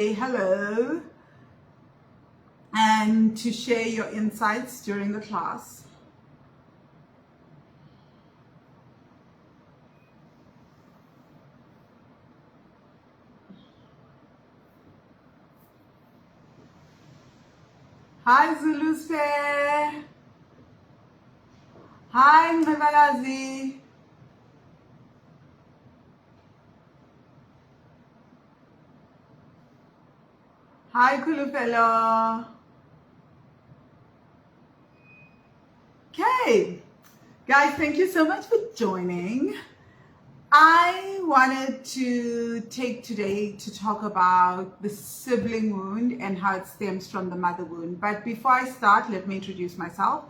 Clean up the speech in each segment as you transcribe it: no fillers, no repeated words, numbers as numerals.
say hello and to share your insights during the class. Hi Zuluste. Hi Mvalazi. Hi Kulufelo. Okay, guys, thank you so much for joining. I wanted to take today to talk about the sibling wound and how it stems from the mother wound. But before I start, let me introduce myself.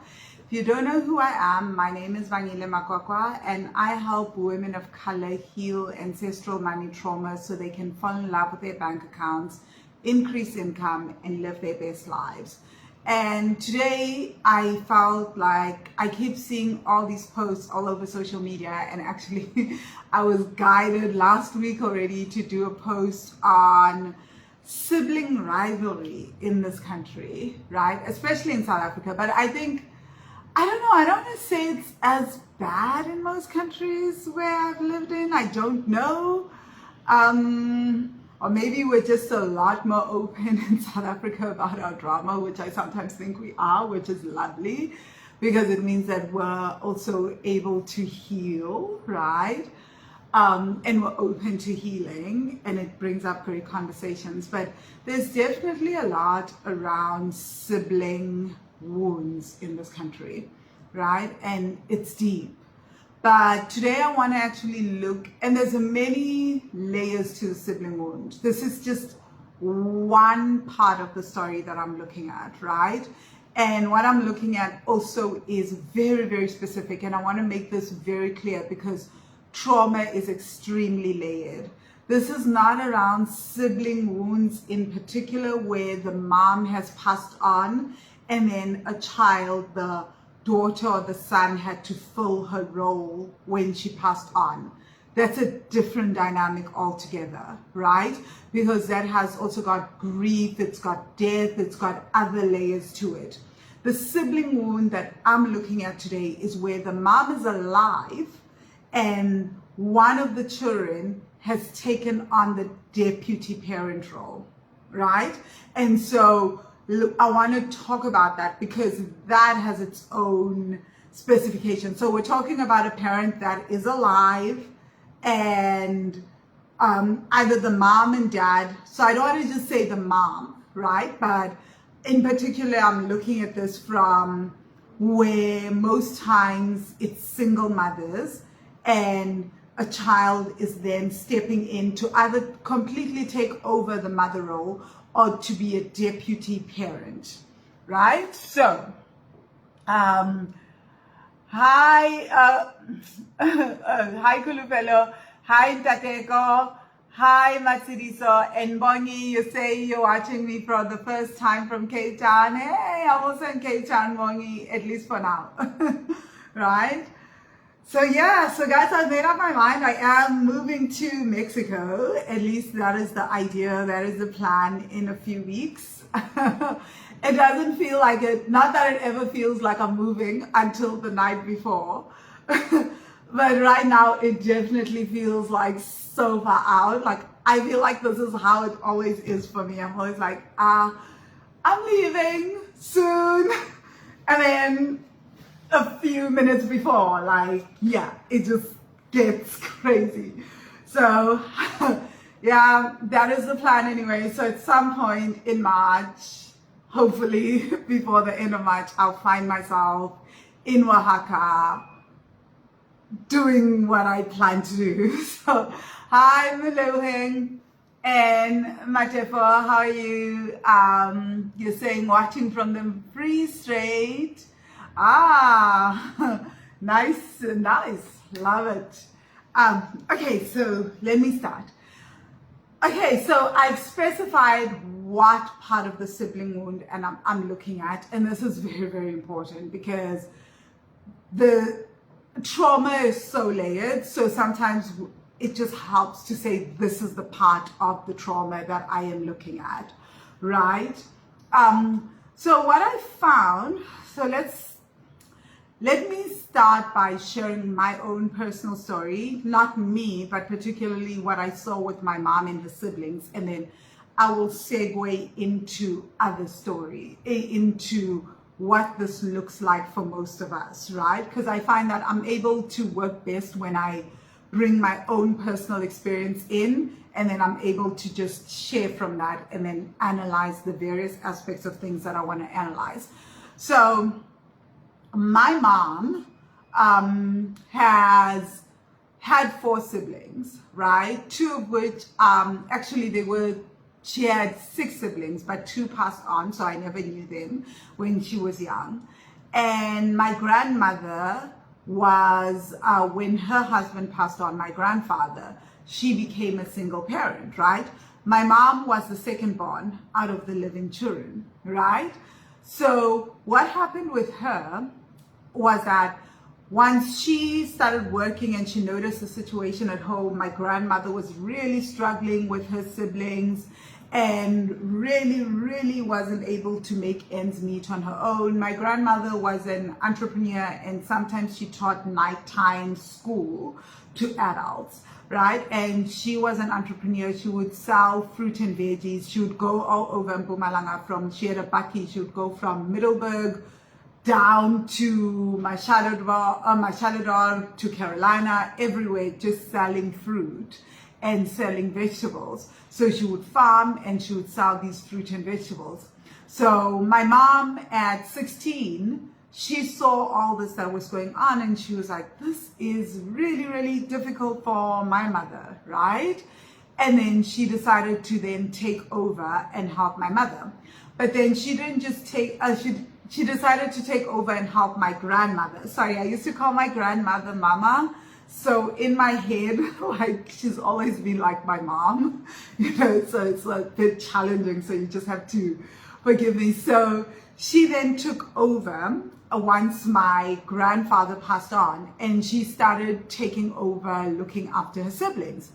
If you don't know who I am, my name is Vangile, and I help women of color heal ancestral money trauma so they can fall in love with their bank accounts, increase income, and live their best lives. And today I felt like I keep seeing all these posts all over social media, and actually I was guided last week already to do a post on sibling rivalry in this country, right? Especially in South Africa. But I think, I don't know, I don't want to say it's as bad in most countries where I've lived in. I don't know. Or maybe we're just a lot more open in South Africa about our drama, which I sometimes think we are, which is lovely, because it means that we're also able to heal, right? And we're open to healing, and it brings up great conversations. But there's definitely a lot around sibling wounds in this country, right? And it's deep. But today I want to actually look, and there's many layers to the sibling wound. This is just one part of the story that I'm looking at, right? And what I'm looking at also is very, very specific. And I want to make this very clear because trauma is extremely layered. This is not around sibling wounds in particular where the mom has passed on and then a child, the daughter or the son, had to fill her role when she passed on. That's a different dynamic altogether, right? Because that has also got grief, it's got death, it's got other layers to it. The sibling wound that I'm looking at today is where the mom is alive and one of the children has taken on the deputy parent role, right? And so I want to talk about that because that has its own specification. So we're talking about a parent that is alive and either the mom and dad. So I don't want to just say the mom, right? But in particular, I'm looking at this from where most times it's single mothers and a child is then stepping in to either completely take over the mother role or to be a deputy parent, right? So, hi, hi Kulufelo, hi Tateko, hi Matsiriso, and Bongi, you say you're watching me for the first time from Cape Town. Hey, I'm also in Cape Town, Bongi, at least for now, right? So yeah, so guys, I've made up my mind. I am moving to Mexico. At least that is the idea. That is the plan in a few weeks. It doesn't feel like it, not that it ever feels like I'm moving until the night before. But right now it definitely feels like so far out. Like I feel like this is how it always is for me. I'm always like, I'm leaving soon. And then a few minutes before, like, yeah, it just gets crazy. So, yeah, that is the plan anyway. So at some point in March, hopefully before the end of March, I'll find myself in Oaxaca doing what I plan to do. So, hi, Meloheng and Matefo, how are you? You're saying watching from the Free Strait. Ah, nice, love it. Okay, so let me start. Okay, so I've specified what part of the sibling wound and I'm looking at, and this is very, very important because the trauma is so layered. So sometimes it just helps to say, this is the part of the trauma that I am looking at, right? So what I found, so let me start by sharing my own personal story, not me, but particularly what I saw with my mom and her siblings, and then I will segue into other story, into what this looks like for most of us, right? Because I find that I'm able to work best when I bring my own personal experience in, and then I'm able to just share from that and then analyze the various aspects of things that I want to analyze. So my mom has had 4 siblings, right? 2 of which, she had 6 siblings, but 2 passed on, so I never knew them when she was young. And my grandmother was, when her husband passed on, my grandfather, she became a single parent, right? My mom was the second born out of the living children, right? So what happened with her was that once she started working and she noticed the situation at home, my grandmother was really struggling with her siblings and really wasn't able to make ends meet on her own. My grandmother was an entrepreneur, and sometimes she taught nighttime school to adults, right? And she was an entrepreneur. She would sell fruit and veggies. She would go all over Mpumalanga. She had a bakkie. She would go from Middleburg down to Mashadodor to Carolina, everywhere, just selling fruit and selling vegetables. So she would farm and she would sell these fruit and vegetables. So my mom at 16, she saw all this that was going on, and she was like, this is really difficult for my mother, right? And then she decided to then take over and help my mother. But then she didn't just take, she decided to take over and help my grandmother. Sorry, I used to call my grandmother Mama. So in my head, like, she's always been like my mom, so it's a bit challenging. So you just have to forgive me. So she then took over once my grandfather passed on, and she started taking over looking after her siblings.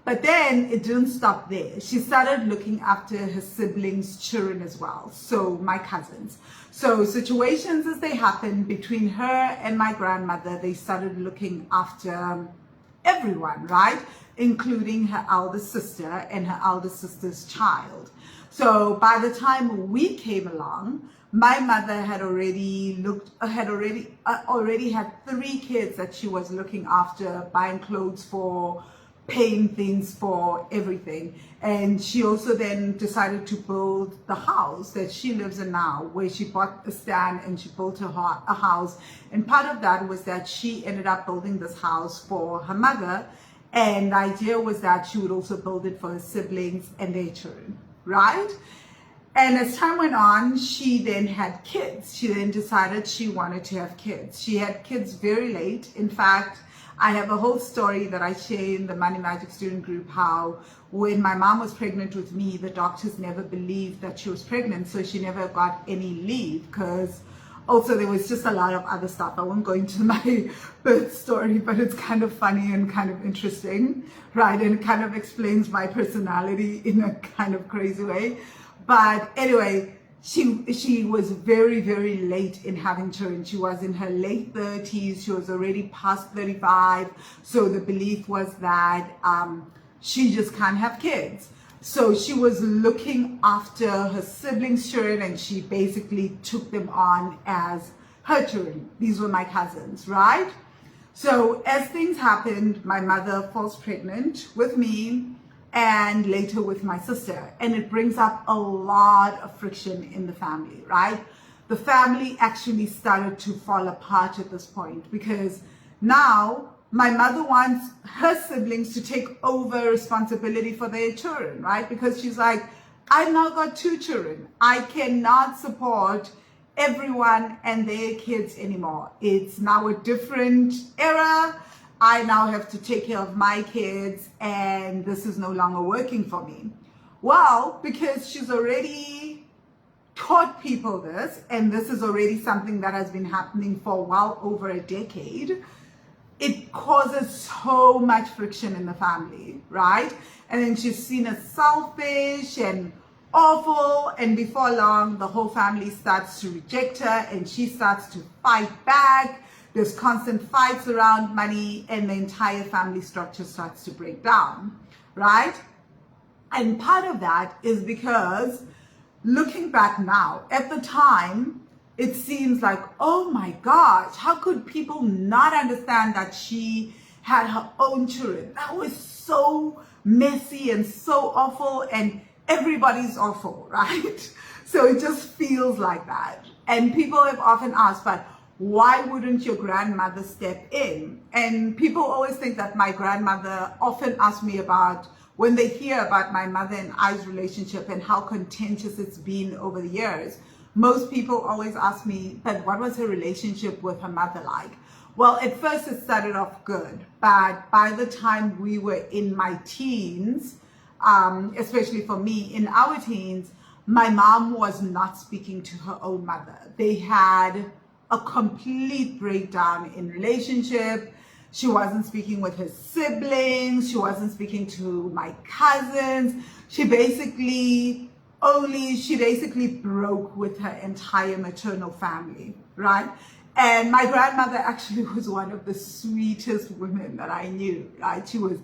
But then it didn't stop there. She started looking after her siblings' children as well, so my cousins. So situations as they happened between her and my grandmother, they started looking after everyone, right? Including her eldest sister and her eldest sister's child. So by the time we came along, my mother had already had 3 kids that she was looking after, buying clothes for, paying things for, everything. And she also then decided to build the house that she lives in now, where she bought a stand and she built a house. And part of that was that she ended up building this house for her mother, and the idea was that she would also build it for her siblings and their children, right? And as time went on, she then had kids. She then decided she wanted to have kids. She had kids very late. In fact, I have a whole story that I share in the Money Magic student group, how when my mom was pregnant with me, the doctors never believed that she was pregnant, so she never got any leave, because also there was just a lot of other stuff. I won't go into my birth story, but it's kind of funny and kind of interesting, right? And it kind of explains my personality in a kind of crazy way. But anyway, she was very late in having children. She was in her late 30s. She was already past 35. So the belief was that she just can't have kids. So she was looking after her siblings' children, and she basically took them on as her children. These were my cousins, right? So as things happened, my mother falls pregnant with me, and later with my sister. And it brings up a lot of friction in the family, right? The family actually started to fall apart at this point, because now my mother wants her siblings to take over responsibility for their children, right? Because she's like, I've now got 2 children. I cannot support everyone and their kids anymore. It's now a different era. I now have to take care of my kids, and this is no longer working for me. Well, because she's already taught people this, and this is already something that has been happening for well over a decade, it causes so much friction in the family, right? And then she's seen as selfish and awful, and before long, the whole family starts to reject her and she starts to fight back. There's constant fights around money and the entire family structure starts to break down, right? And part of that is because looking back now, at the time, it seems like, oh my gosh, how could people not understand that she had her own children? That was so messy and so awful, and everybody's awful, right? So it just feels like that. And people have often asked, but why wouldn't your grandmother step in? And people always think that my grandmother often asks me about, when they hear about my mother and I's relationship and how contentious it's been over the years, most people always ask me, but what was her relationship with her mother like? Well, at first it started off good, but by the time we were in my teens, especially for me, in our teens, my mom was not speaking to her own mother. They had a complete breakdown in relationship. She wasn't speaking with her siblings. She wasn't speaking to my cousins. She basically broke with her entire maternal family, right? And my grandmother actually was one of the sweetest women that I knew, right? She was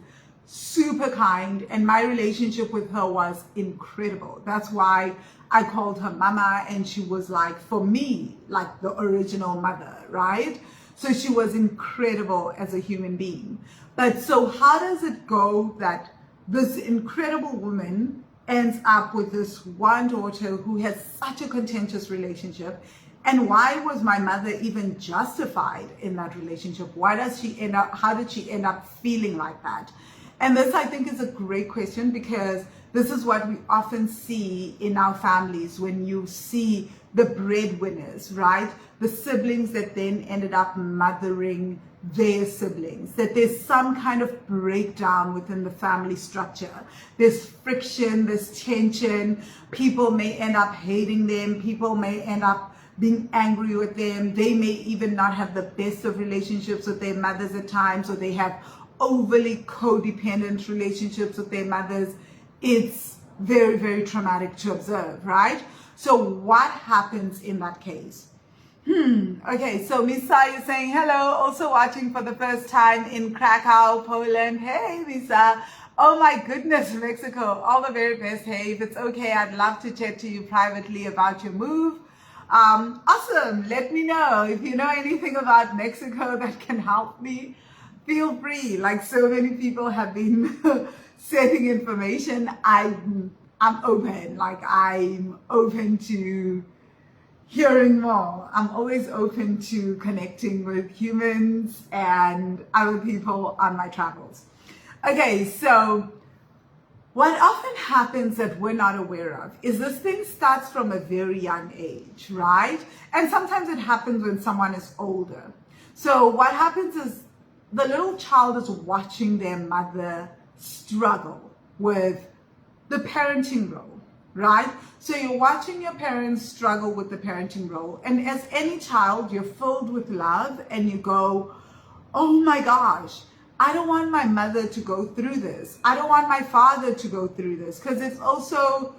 super kind, and my relationship with her was incredible. That's why I called her mama, and she was like, for me, like the original mother, right? So she was incredible as a human being. But so how does it go that this incredible woman ends up with this one daughter who has such a contentious relationship? And why was my mother even justified in that relationship? How did she end up feeling like that? And this, I think, is a great question, because this is what we often see in our families when you see the breadwinners, right? The siblings that then ended up mothering their siblings, that there's some kind of breakdown within the family structure. There's friction, there's tension. People may end up hating them. People may end up being angry with them. They may even not have the best of relationships with their mothers at times, or they have overly codependent relationships with their mothers. It's very, very traumatic to observe, right? So what happens in that case? Okay, so Misa is saying hello, also watching for the first time in Krakow, Poland. Hey, Misa. Oh my goodness, Mexico. All the very best. Hey, if it's okay, I'd love to chat to you privately about your move. Awesome. Let me know if you know anything about Mexico that can help me. Feel free. Like so many people have been sending information. I'm open. Like I'm open to hearing more. I'm always open to connecting with humans and other people on my travels. Okay, so what often happens that we're not aware of is this thing starts from a very young age, right? And sometimes it happens when someone is older. So what happens is the little child is watching their mother struggle with the parenting role, right? So you're watching your parents struggle with the parenting role. And as any child, you're filled with love and you go, oh my gosh, I don't want my mother to go through this. I don't want my father to go through this, because it's also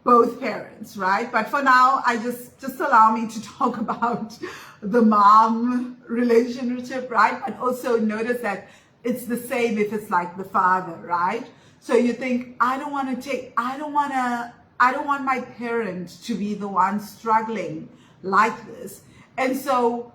both parents, right? But for now, I just allow me to talk about the mom relationship, right? But also notice that it's the same if it's like the father, right? So you think, I don't want my parent to be the one struggling like this. And so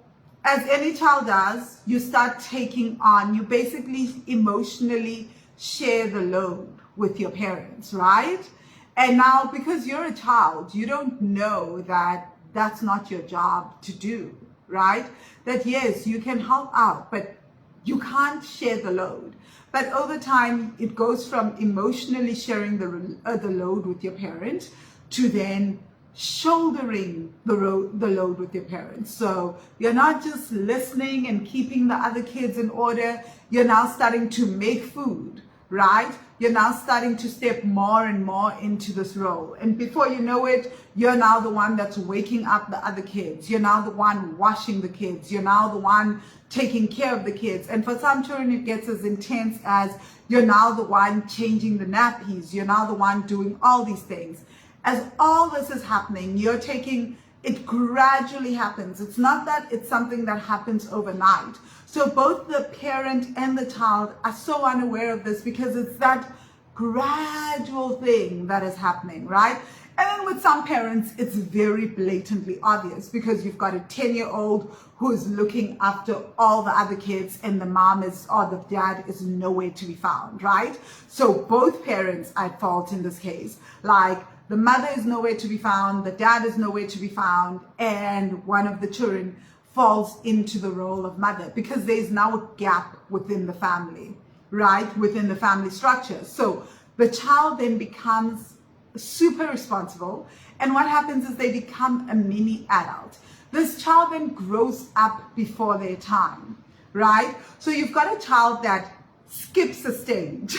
as any child does, you start taking on, you basically emotionally share the load with your parents, right? And now, because you're a child, you don't know that that's not your job to do, right? That yes, you can help out, but you can't share the load. But over time, it goes from emotionally sharing the load with your parent to then shouldering the load with your parents. So you're not just listening and keeping the other kids in order. You're now starting to make food, right? you're now starting to step more and more into this role. And before you know it, you're now the one that's waking up the other kids. You're now the one washing the kids. You're now the one taking care of the kids. And for some children, it gets as intense as you're now the one changing the nappies. You're now the one doing all these things. As all this is happening, you're taking, it gradually happens. It's not that it's something that happens overnight. So both the parent and the child are so unaware of this because it's that gradual thing that is happening, right? And then with some parents, it's very blatantly obvious because you've got a 10-year-old who is looking after all the other kids and the mom is, or the dad is nowhere to be found, right? So both parents are at fault in this case. Like the mother is nowhere to be found, the dad is nowhere to be found, and one of the children falls into the role of mother because there's now a gap within the family, right? Within the family structure. So the child then becomes super responsible. And what happens is they become a mini adult. This child then grows up before their time, right? So you've got a child that skips a stage,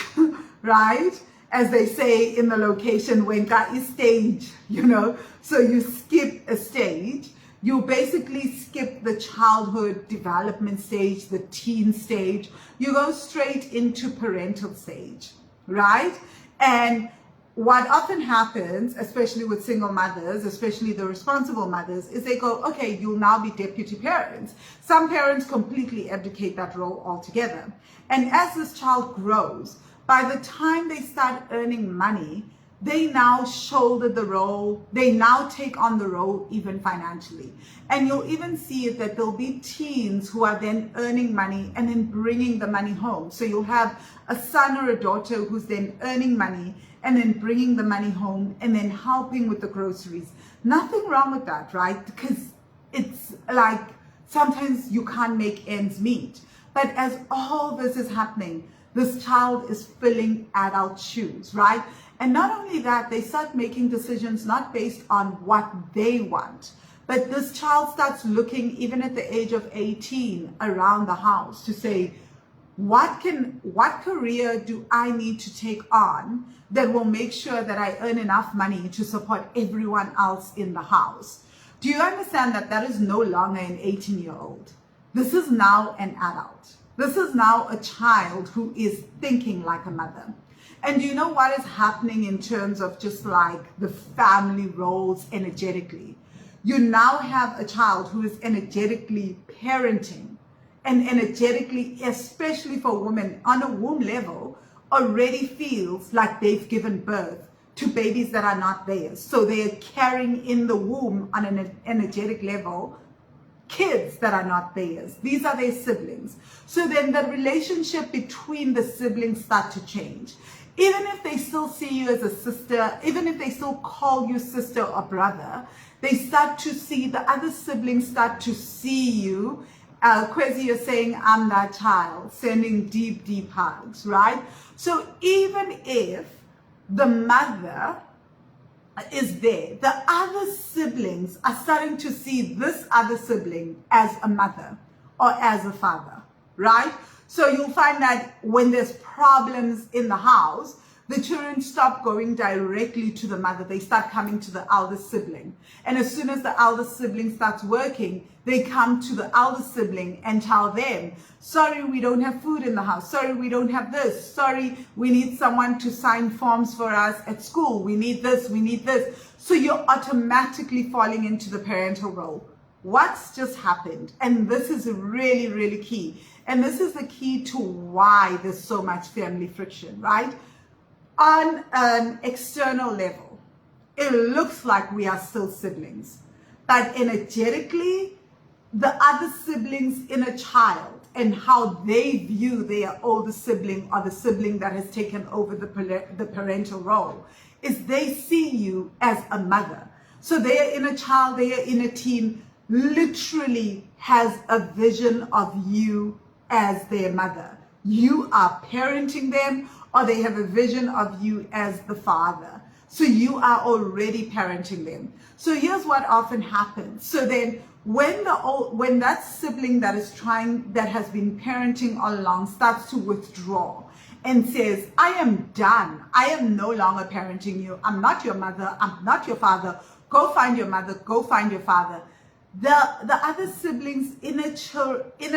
right? As they say in the location, when is stage, you know, so you skip a stage. You basically skip the childhood development stage, the teen stage. You go straight into parental stage, right? And what often happens, especially with single mothers, especially the responsible mothers, is they go, okay, you'll now be deputy parents. Some parents completely abdicate that role altogether. And as this child grows, by the time they start earning money, they now shoulder the role, they now take on the role even financially. And you'll even see it that there'll be teens who are then earning money and then bringing the money home. So you'll have a son or a daughter who's then earning money and then bringing the money home and then helping with the groceries. Nothing wrong with that, right? Because it's like sometimes you can't make ends meet. But as all this is happening, this child is filling adult shoes, right? And not only that, they start making decisions not based on what they want, but this child starts looking, even at the age of 18, around the house to say, what career do I need to take on that will make sure that I earn enough money to support everyone else in the house? Do you understand that that is no longer an 18-year-old? This is now an adult. This is now a child who is thinking like a mother. And do you know what is happening in terms of just like the family roles energetically? You now have a child who is energetically parenting and energetically, especially for women on a womb level, already feels like they've given birth to babies that are not theirs. So they are carrying in the womb on an energetic level kids that are not theirs. These are their siblings. So then the relationship between the siblings start to change. Even if they still see you as a sister, even if they still call you sister or brother, they start to see, the other siblings start to see you. Kwezi, you're saying, I'm that child, sending deep, deep hugs, right? So even if the mother is there, the other siblings are starting to see this other sibling as a mother or as a father, right? So you'll find that when there's problems in the house, the children stop going directly to the mother. They start coming to the eldest sibling. And as soon as the eldest sibling starts working, they come to the eldest sibling and tell them, sorry, we don't have food in the house. Sorry, we don't have this. Sorry, we need someone to sign forms for us at school. We need this, we need this. So you're automatically falling into the parental role. What's just happened? And this is really, really key. And this is the key to why there's so much family friction, right? On an external level, it looks like we are still siblings. But energetically, the other siblings in a child and how they view their older sibling or the sibling that has taken over the parental role is they see you as a mother. So their inner child, their inner teen literally has a vision of you as their mother. You are parenting them, or they have a vision of you as the father. So you are already parenting them. So here's what often happens. So then when that sibling that has been parenting all along starts to withdraw and says, I am done. I am no longer parenting you. I'm not your mother. I'm not your father. Go find your mother. Go find your father. The other siblings, inner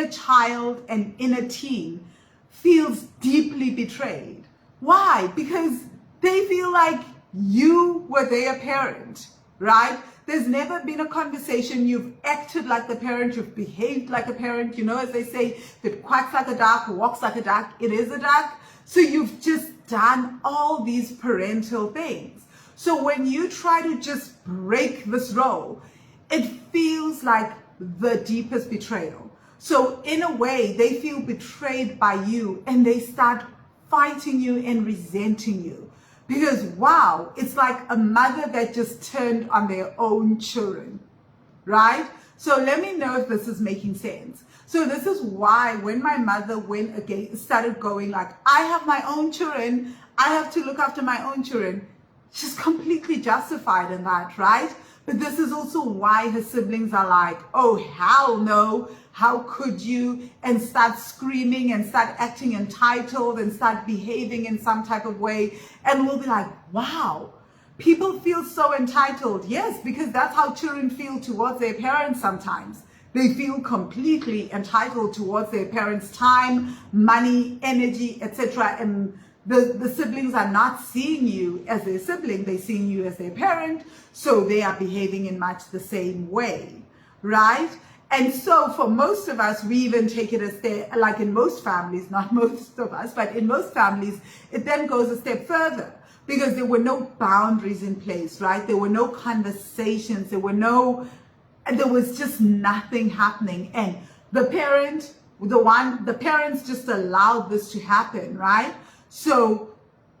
child and inner teen, feels deeply betrayed. Why? Because they feel like you were their parent, right? There's never been a conversation. You've acted like the parent. You've behaved like a parent. You know, as they say, if it quacks like a duck, walks like a duck, it is a duck. So you've just done all these parental things. So when you try to just break this role, it feels like the deepest betrayal. So in a way, they feel betrayed by you and they start fighting you and resenting you. Because wow, it's like a mother that just turned on their own children, right? So let me know if this is making sense. So this is why when my mother started going like, I have my own children, I have to look after my own children, she's completely justified in that, right? But this is also why her siblings are like, oh, hell no, how could you? And start screaming and start acting entitled and start behaving in some type of way. And we'll be like, wow, people feel so entitled. Yes, because that's how children feel towards their parents sometimes. They feel completely entitled towards their parents' time, money, energy, etc. And the siblings are not seeing you as their sibling, they're seeing you as their parent, so they are behaving in much the same way, right? And so for most of us, we even take it a step, like in most families, not most of us, but in most families, it then goes a step further because there were no boundaries in place, right? There were no conversations, there was just nothing happening. And the parents just allowed this to happen, right? So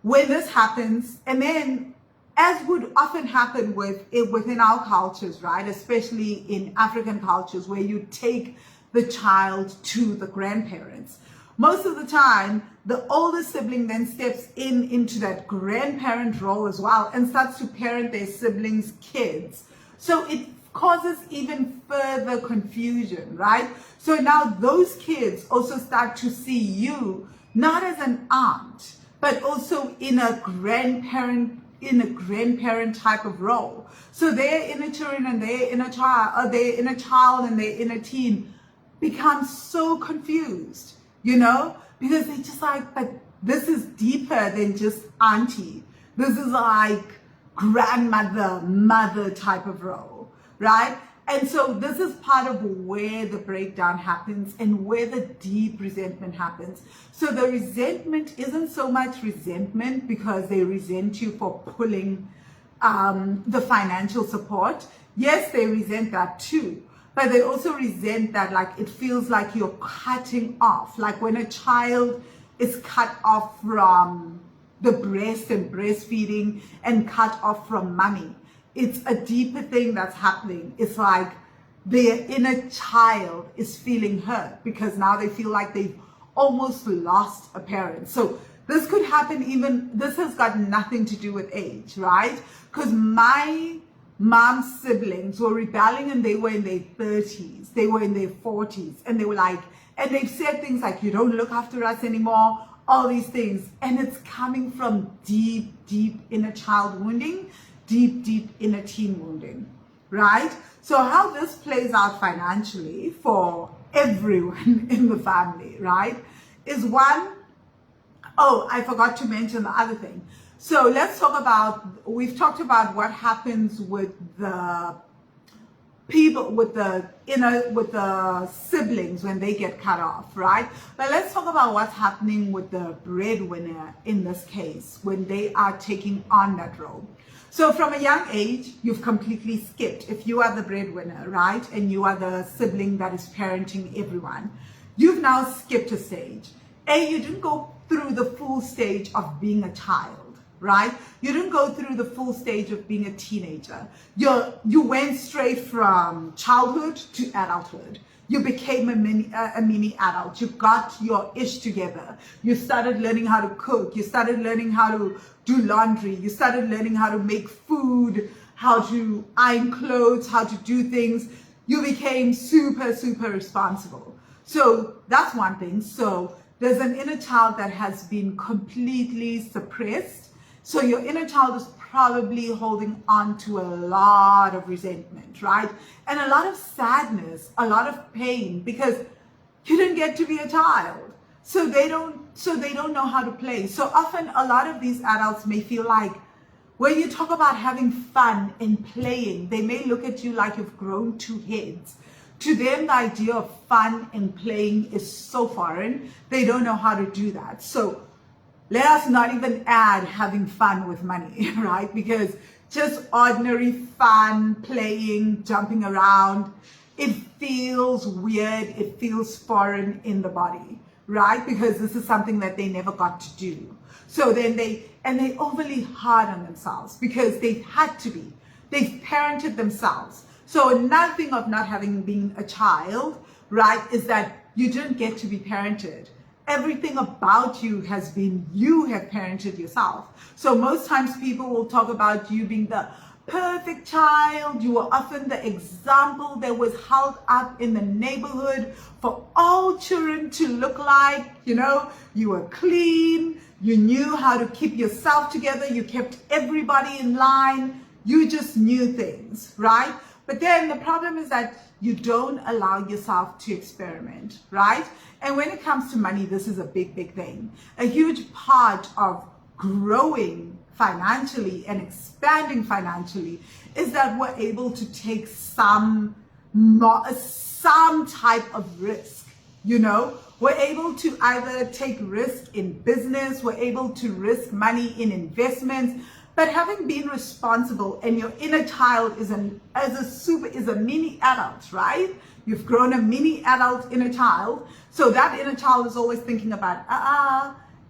when this happens, and then as would often happen within our cultures, right? Especially in African cultures where you take the child to the grandparents. Most of the time, the older sibling then steps into that grandparent role as well and starts to parent their siblings' kids. So it causes even further confusion, right? So now those kids also start to see you not as an aunt, but also in a grandparent type of role. So their inner children and their inner child, or their inner child and their inner teen become so confused, you know, because they're just like, but this is deeper than just auntie. This is like grandmother, mother type of role, right? And so this is part of where the breakdown happens and where the deep resentment happens. So the resentment isn't so much resentment because they resent you for pulling the financial support. Yes, they resent that too. But they also resent that, like, it feels like you're cutting off. Like when a child is cut off from the breast and breastfeeding and cut off from mommy. It's a deeper thing that's happening. It's like their inner child is feeling hurt because now they feel like they've almost lost a parent. So this could happen this has got nothing to do with age, right? Because my mom's siblings were rebelling and they were in their 30s, they were in their 40s, and they were like, and they've said things like, you don't look after us anymore, all these things. And it's coming from deep, deep inner child wounding, deep inner teen wounding, right? So how this plays out financially for everyone in the family, right, is one, oh, I forgot to mention the other thing. So let's talk about, we've talked about what happens with the people, with the siblings when they get cut off, right? But let's talk about what's happening with the breadwinner in this case when they are taking on that role. So from a young age, you've completely skipped. If you are the breadwinner, right, and you are the sibling that is parenting everyone, you've now skipped a stage. You didn't go through the full stage of being a child, right? You didn't go through the full stage of being a teenager. You went straight from childhood to adulthood. You became a mini adult. You got your ish together. You started learning how to cook. You started learning how to do laundry. You started learning how to make food, how to iron clothes, how to do things. You became super responsible. So that's one thing. So there's an inner child that has been completely suppressed. So your inner child is probably holding on to a lot of resentment, right? And a lot of sadness, a lot of pain, because you didn't get to be a child. So they don't know how to play. So often a lot of these adults may feel like when you talk about having fun and playing, they may look at you like you've grown two heads. To them, the idea of fun and playing is so foreign. They don't know how to do that. So let us not even add having fun with money, right? Because just ordinary fun, playing, jumping around, it feels weird. It feels foreign in the body, right? Because this is something that they never got to do. So then they overly hard on themselves because they've had to be. They've parented themselves. So another thing of not having been a child, right, is that you didn't get to be parented. Everything about you has been, you have parented yourself. So most times people will talk about you being the perfect child. You were often the example that was held up in the neighborhood for all children to look like. You know, you were clean. You knew how to keep yourself together. You kept everybody in line. You just knew things, right? But then the problem is that you don't allow yourself to experiment, right? And when it comes to money, this is a big, big thing. A huge part of growing financially and expanding financially is that we're able to take some type of risk, you know? We're able to either take risk in business, we're able to risk money in investments, but having been responsible and your inner child is a mini adult, right? You've grown a mini adult inner child. So that inner child is always thinking about,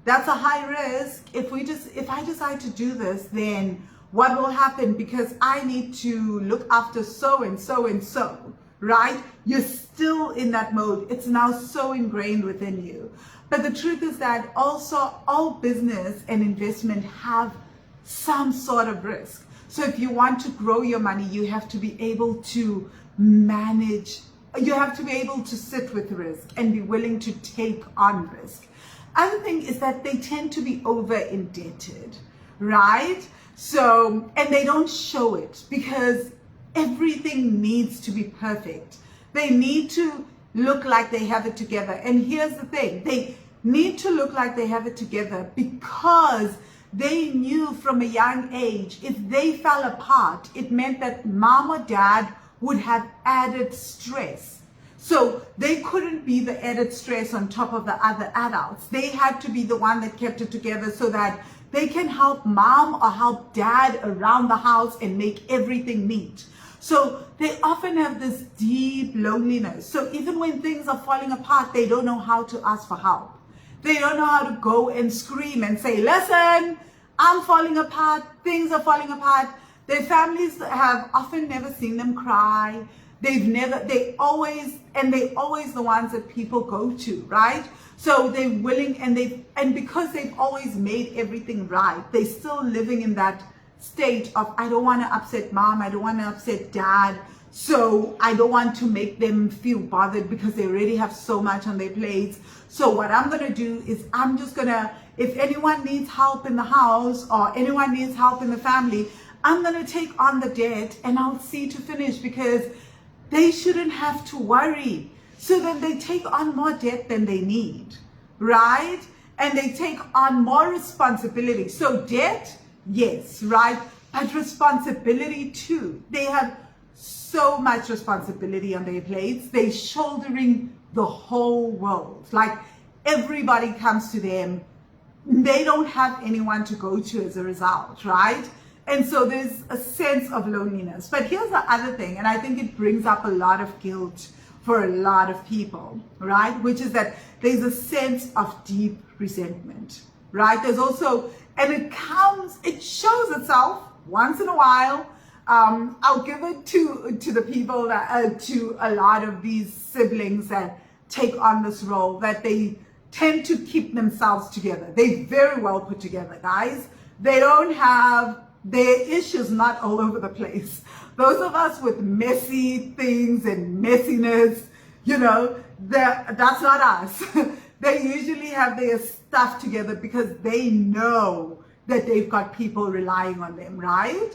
that's a high risk. If I decide to do this, then what will happen? Because I need to look after so and so and so, right? You're still in that mode. It's now so ingrained within you. But the truth is that also all business and investment have some sort of risk. So if you want to grow your money, you have to be able to manage, you have to be able to sit with risk and be willing to take on risk. Other thing is that they tend to be over indebted, right? So, and they don't show it because everything needs to be perfect. They need to look like they have it together. And here's the thing, they need to look like they have it together because they knew from a young age, if they fell apart, it meant that mom or dad would have added stress. So they couldn't be the added stress on top of the other adults. They had to be the one that kept it together so that they can help mom or help dad around the house and make everything neat. So they often have this deep loneliness. So even when things are falling apart, they don't know how to ask for help. They don't know how to go and scream and say, listen, I'm falling apart, things are falling apart. Their families have often never seen them cry. They always the ones that people go to, right? So they're willing and because they've always made everything right, they're still living in that state of, I don't want to upset mom, I don't want to upset dad. So I don't want to make them feel bothered because they already have so much on their plates. So what I'm going to do is I'm just going to, if anyone needs help in the house or anyone needs help in the family, I'm going to take on the debt and I'll see to finish because they shouldn't have to worry. So then they take on more debt than they need, right? And they take on more responsibility. So debt, yes, right? But responsibility too. They have so much responsibility on their plates. They're shouldering the whole world. Like everybody comes to them. They don't have anyone to go to as a result, right? And so there's a sense of loneliness. But here's the other thing, and I think it brings up a lot of guilt for a lot of people, right? Which is that there's a sense of deep resentment, right? There's also, and it shows itself once in a while. I'll give it to the people that to a lot of these siblings that take on this role, that they tend to keep themselves together. They're very well put together, guys. They don't have their issues not all over the place. Those of us with messy things and messiness, you know, that's not us. They usually have their stuff together because they know that they've got people relying on them, right?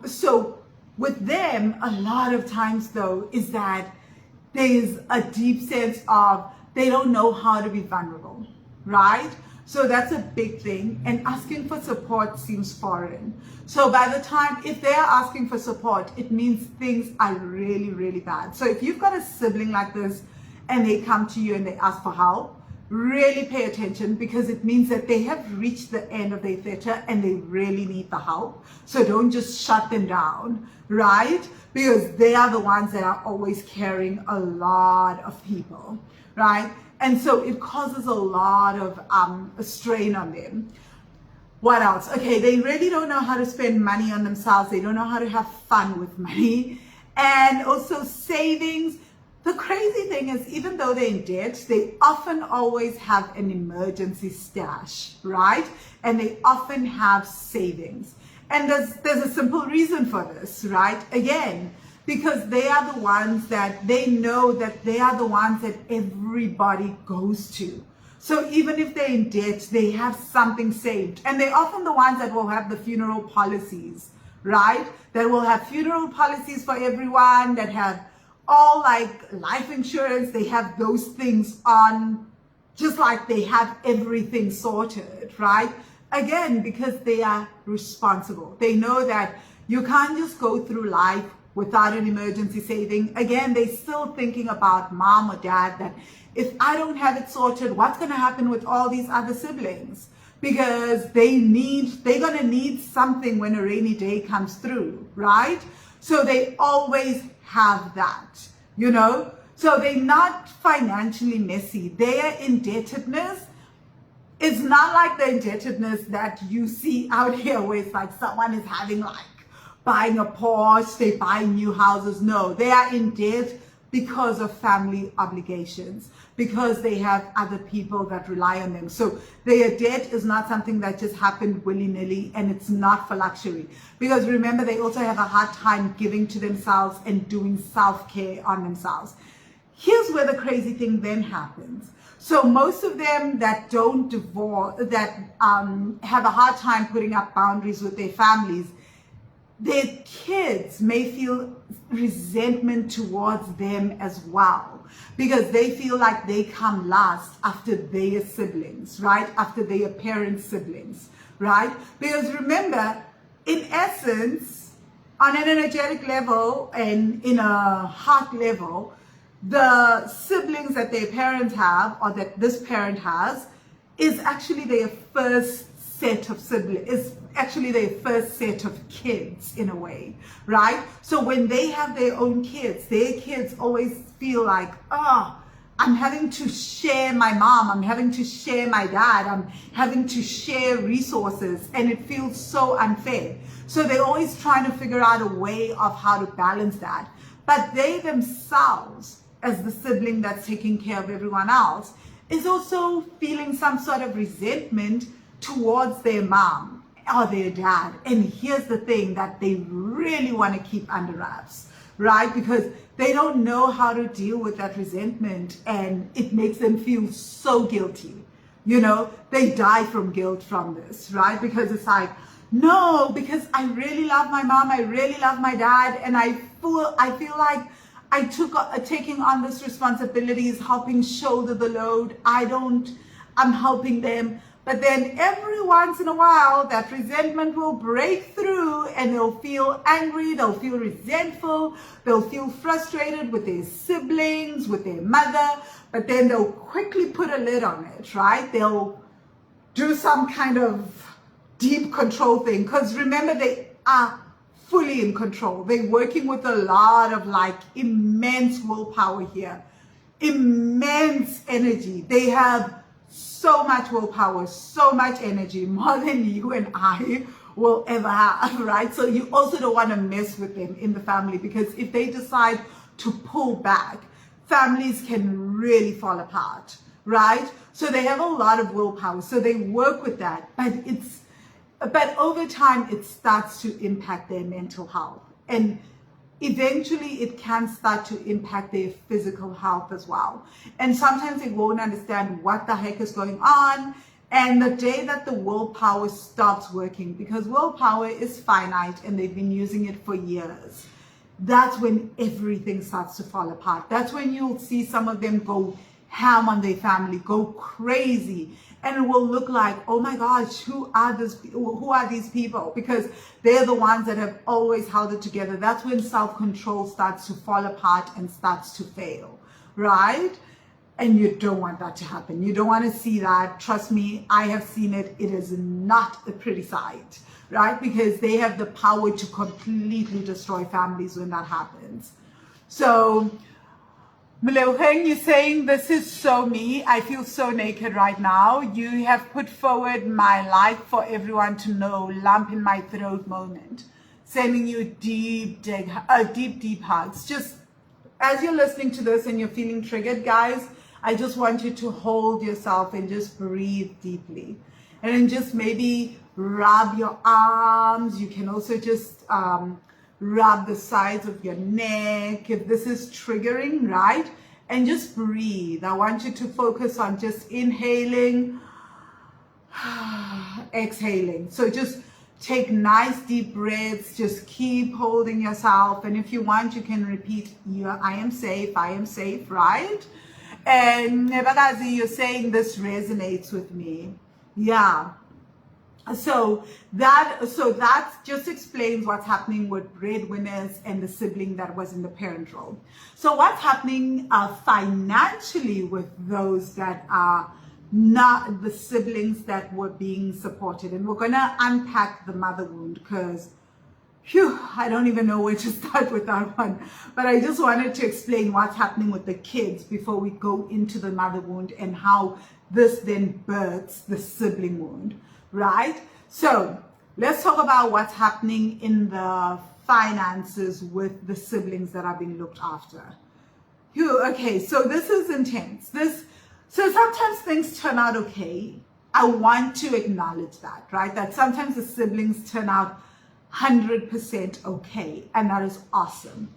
So with them, a lot of times though, is that there's a deep sense of they don't know how to be vulnerable, right? So that's a big thing. And asking for support seems foreign. So by the time, if they're asking for support, it means things are really, really bad. So if you've got a sibling like this and they come to you and they ask for help, really pay attention, because it means that they have reached the end of their theater and they really need the help. So don't just shut them down, right? Because they are the ones that are always carrying a lot of people, right? And so it causes a lot of a strain on them. What else? Okay, they really don't know how to spend money on themselves. They don't know how to have fun with money. And also savings. The crazy thing is, even though they're in debt, they often always have an emergency stash, right? And they often have savings. And there's a simple reason for this, right? Again, because they are the ones that they know that they are the ones that everybody goes to. So even if they're in debt, they have something saved. And they're often the ones that will have the funeral policies, right? That will have funeral policies for everyone, that have all like life insurance. They have those things on, just like they have everything sorted, right? Again, because they are responsible. They know that you can't just go through life without an emergency saving. Again, they're still thinking about mom or dad, that if I don't have it sorted, what's going to happen with all these other siblings? Because they're going to need something when a rainy day comes through, right? So they always have that, you know? So they're not financially messy. Their indebtedness is not like the indebtedness that you see out here, where it's like someone is having like buying a Porsche, they buy new houses. No, they are in debt because of family obligations, because they have other people that rely on them. So their debt is not something that just happened willy-nilly, and it's not for luxury. Because remember, they also have a hard time giving to themselves and doing self-care on themselves. Here's where the crazy thing then happens. So most of them that don't divorce, that have a hard time putting up boundaries with their families, their kids may feel resentment towards them as well, because they feel like they come last after their siblings, right? After their parents' siblings, right? Because remember, in essence, on an energetic level and in a heart level, the siblings that their parents have, or that this parent has, is actually their first set of siblings, is actually their first set of kids in a way, right? So when they have their own kids, their kids always feel like, oh, I'm having to share my mom, I'm having to share my dad, I'm having to share resources, and it feels so unfair. So they're always trying to figure out a way of how to balance that. But they themselves, as the sibling that's taking care of everyone else, is also feeling some sort of resentment towards their mom or their dad. And here's the thing that they really want to keep under wraps, right? Because they don't know how to deal with that resentment, and it makes them feel so guilty. You know, they die from guilt from this, right? Because it's like, no, because I really love my mom, I really love my dad, and I feel like taking on this responsibility is helping shoulder the load. I'm helping them. But then every once in a while, that resentment will break through, and they'll feel angry, they'll feel resentful, they'll feel frustrated with their siblings, with their mother, but then they'll quickly put a lid on it, right? They'll do some kind of deep control thing, because remember, they are fully in control. They're working with a lot of like immense willpower here, immense energy. They have so much willpower, so much energy, more than you and I will ever have, right? So you also don't want to mess with them in the family, because if they decide to pull back, families can really fall apart, right? So they have a lot of willpower, so they work with that, but over time it starts to impact their mental health. And eventually it can start to impact their physical health as well. And sometimes they won't understand what the heck is going on. And the day that the willpower stops working, because willpower is finite and they've been using it for years, that's when everything starts to fall apart. That's when you'll see some of them go ham on their family, go crazy. And it will look like, oh my gosh, who are these people? Because they're the ones that have always held it together. That's when self-control starts to fall apart and starts to fail, right? And you don't want that to happen. You don't want to see that. Trust me, I have seen it. It is not a pretty sight, right? Because they have the power to completely destroy families when that happens. So, Mleuheng, you're saying this is so me. I feel so naked right now. You have put forward my life for everyone to know, lump in my throat moment. Sending you deep hugs. Just as you're listening to this and you're feeling triggered, guys, I just want you to hold yourself and just breathe deeply. And then just maybe rub your arms. You can also just rub the sides of your neck if this is triggering, right? And just breathe. I want you to focus on just inhaling, exhaling. So just take nice deep breaths. Just keep holding yourself. And if you want, you can repeat, I am safe, right? And Nebagazi, you're saying this resonates with me. Yeah. So that just explains what's happening with breadwinners and the sibling that was in the parent role. So what's happening financially with those that are not the siblings that were being supported? And we're going to unpack the mother wound because I don't even know where to start with that one. But I just wanted to explain what's happening with the kids before we go into the mother wound and how this then births the sibling wound, right? So let's talk about what's happening in the finances with the siblings that are being looked after. Okay, so this is intense. So sometimes things turn out okay. I want to acknowledge that, right? That sometimes the siblings turn out 100% okay, and that is awesome.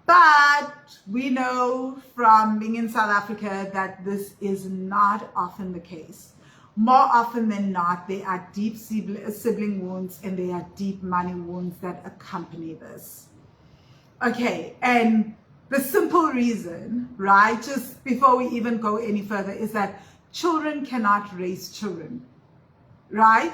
But we know from being in South Africa that this is not often the case. More often than not, there are deep sibling wounds and there are deep money wounds that accompany this. Okay, and the simple reason, right, just before we even go any further, is that children cannot raise children, right?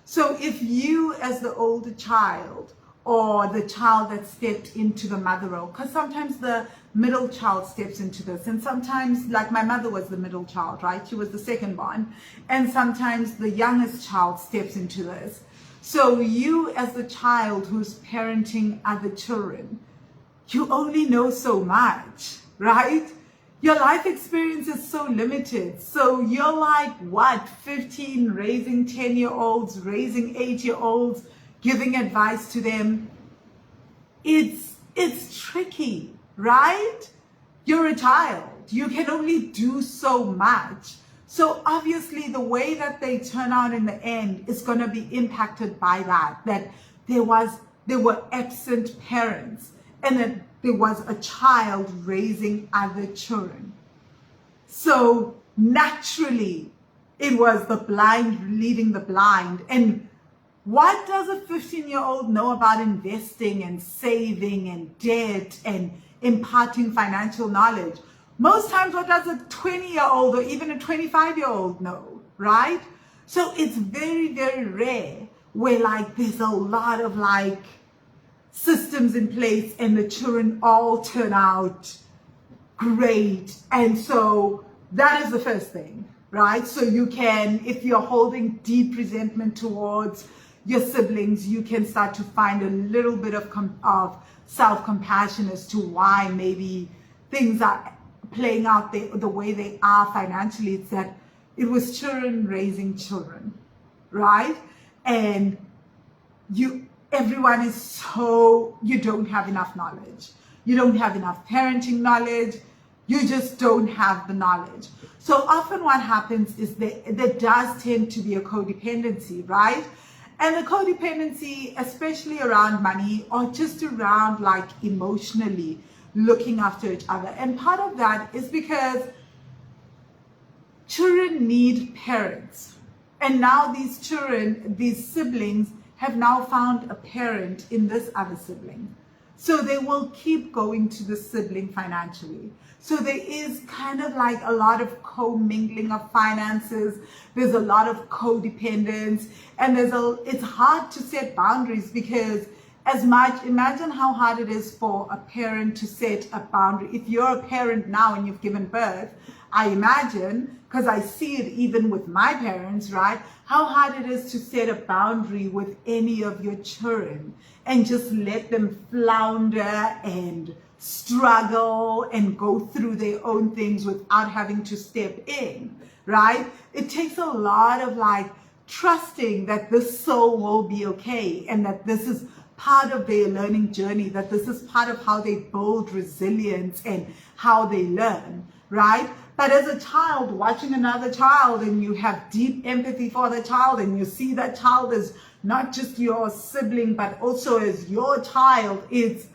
So if you as the older child or the child that stepped into the mother role, because sometimes the middle child steps into this, and sometimes, like my mother was the middle child, right? She was the second born, and sometimes the youngest child steps into this. So you as the child who's parenting other children, you only know so much, right? Your life experience is so limited. So you're like, what, 15, raising 10-year-olds, raising 8-year-olds, giving advice to them. It's tricky, right? You're a child. You can only do so much. So obviously the way that they turn out in the end is going to be impacted by that there were absent parents and that there was a child raising other children. So naturally, it was the blind leading the blind. And what does a 15-year-old know about investing and saving and debt and imparting financial knowledge? Most times, what does a 20-year-old or even a 25-year-old know, right? So it's very, very rare where there's a lot of systems in place and the children all turn out great. And so that is the first thing, right? So you can, if you're holding deep resentment towards your siblings, you can start to find a little bit of self-compassion as to why maybe things are playing out the way they are financially. It's that it was children raising children, right? And everyone is you don't have enough knowledge. You don't have enough parenting knowledge. You just don't have the knowledge. So often what happens is there does tend to be a codependency, right? And the codependency, especially around money or just around like emotionally looking after each other. And part of that is because children need parents. And now these children, these siblings, have now found a parent in this other sibling. So they will keep going to the sibling financially. So there is kind of like a lot of commingling of finances. There's a lot of codependence, and it's hard to set boundaries because imagine how hard it is for a parent to set a boundary. If you're a parent now and you've given birth, I imagine, because I see it even with my parents, right? How hard it is to set a boundary with any of your children and just let them flounder and struggle and go through their own things without having to step in, right? It takes a lot of like trusting that this soul will be okay and that this is part of their learning journey, that this is part of how they build resilience and how they learn, right? But as a child, watching another child and you have deep empathy for the child and you see that child as not just your sibling, but also as your child, it's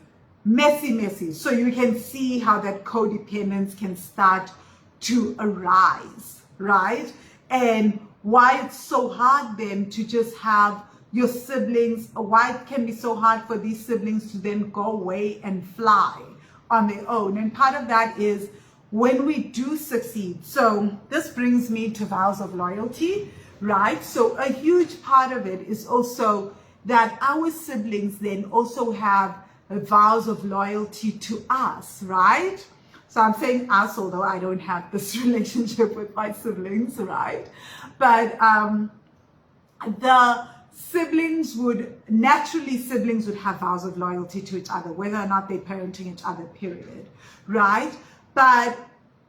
messy. So you can see how that codependence can start to arise, right? And why it's so hard then to just have your siblings, why it can be so hard for these siblings to then go away and fly on their own. And part of that is when we do succeed. So this brings me to vows of loyalty, right? So a huge part of it is also that our siblings then also have vows of loyalty to us, right? So I'm saying us, although I don't have this relationship with my siblings, right? But the siblings would have vows of loyalty to each other, whether or not they're parenting each other, period, right? But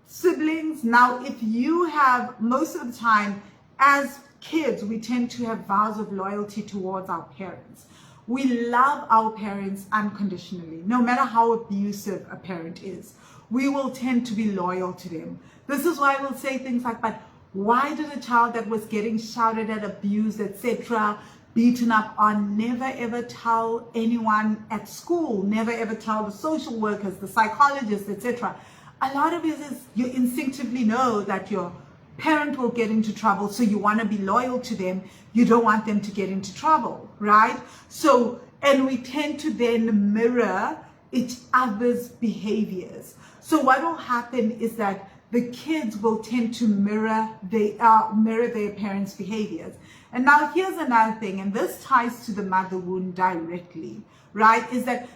siblings, now if you have, most of the time as kids, we tend to have vows of loyalty towards our parents. We love our parents unconditionally, no matter how abusive a parent is. We will tend to be loyal to them. This is why we'll say things like, but why did a child that was getting shouted at, abused, etc., beaten up on, never ever tell anyone at school, never ever tell the social workers, the psychologists, etc.? A lot of it is you instinctively know that your parent will get into trouble, so you want to be loyal to them. You don't want them to get into trouble, right? So, and we tend to then mirror each other's behaviors. So what will happen is that the kids will tend to mirror their parents' behaviors. And now here's another thing, and this ties to the mother wound directly, right? Is that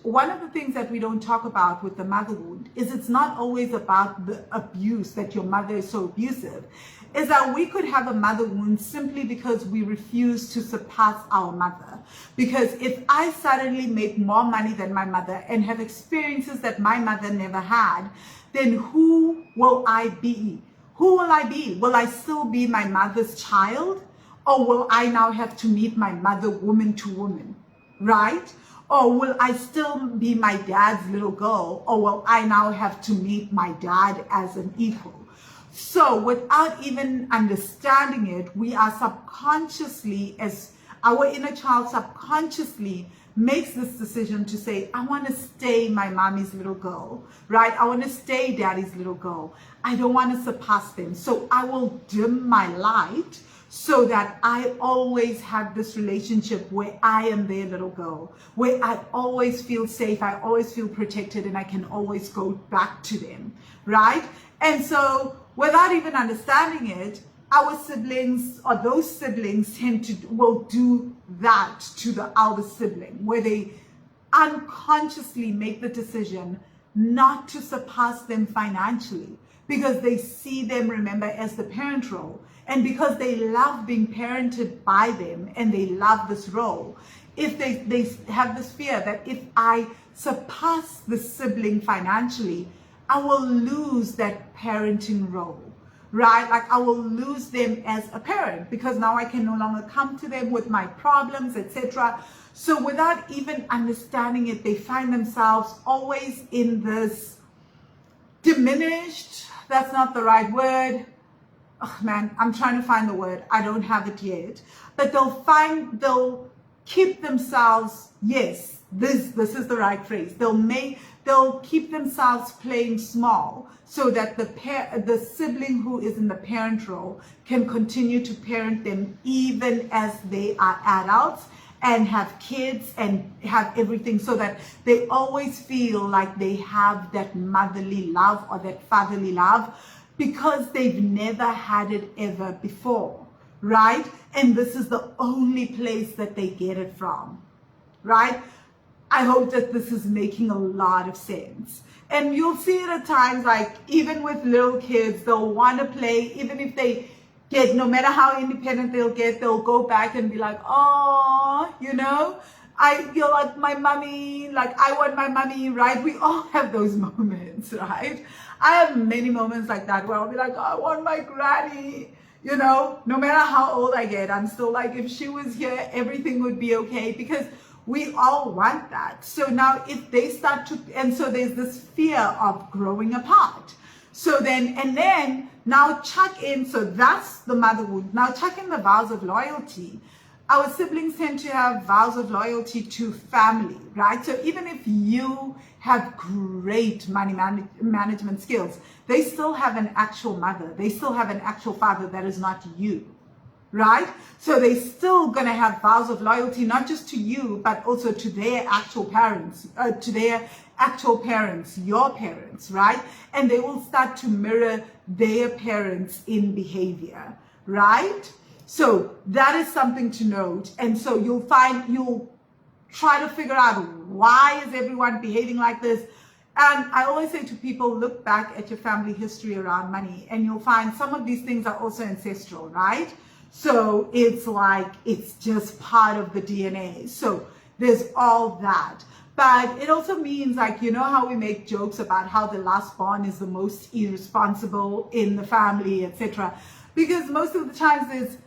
one of the things that we don't talk about with the mother wound is it's not always about the abuse, that your mother is so abusive. Is that we could have a mother wound simply because we refuse to surpass our mother. Because if I suddenly make more money than my mother and have experiences that my mother never had, then who will I be? Who will I be? Will I still be my mother's child? Or will I now have to meet my mother woman to woman, right? Or will I still be my dad's little girl? Or will I now have to meet my dad as an equal? So without even understanding it, we are subconsciously, as our inner child subconsciously makes this decision to say, I want to stay my mommy's little girl, right? I want to stay daddy's little girl. I don't want to surpass them. So I will dim my light so that I always have this relationship where I am their little girl, where I always feel safe, I always feel protected, and I can always go back to them, right? And so without even understanding it, our siblings, or those siblings, will do that to the elder sibling, where they unconsciously make the decision not to surpass them financially because they see them, remember, as the parent role, and because they love being parented by them and they love this role. If they have this fear that if I surpass the sibling financially, I will lose that parenting role, right? Like I will lose them as a parent because now I can no longer come to them with my problems, etc. So without even understanding it, they find themselves always in this diminished, that's not the right word, oh man, I'm trying to find the word. I don't have it yet. But they'll keep themselves, yes, this is the right phrase. They'll keep themselves playing small so that the sibling who is in the parent role can continue to parent them even as they are adults and have kids and have everything, so that they always feel like they have that motherly love or that fatherly love, because they've never had it ever before, right? And this is the only place that they get it from, right? I hope that this is making a lot of sense. And you'll see it at times, like even with little kids, they'll want to play, even if they get, no matter how independent they'll get, they'll go back and be like, oh, you know, I feel like my mommy, like I want my mommy, right? We all have those moments, right? I have many moments like that where I'll be like, oh, I want my granny, you know, no matter how old I get, I'm still like, if she was here, everything would be okay, because we all want that. So now if they start to, and so there's this fear of growing apart. So then, and then now chuck in, so that's the mother wound. Now chuck in the vows of loyalty. Our siblings tend to have vows of loyalty to family, right? So even if you have great money management skills, they still have an actual mother. They still have an actual father that is not you, right? So they're still going to have vows of loyalty, not just to you, but also to their actual parents, your parents, right? And they will start to mirror their parents in behavior, right? So that is something to note. And so you'll try to figure out, why is everyone behaving like this? And I always say to people, look back at your family history around money, and you'll find some of these things are also ancestral, right? So it's like, it's just part of the DNA. So there's all that. But it also means, like, you know how we make jokes about how the last born is the most irresponsible in the family, etc. Because most of the times there's,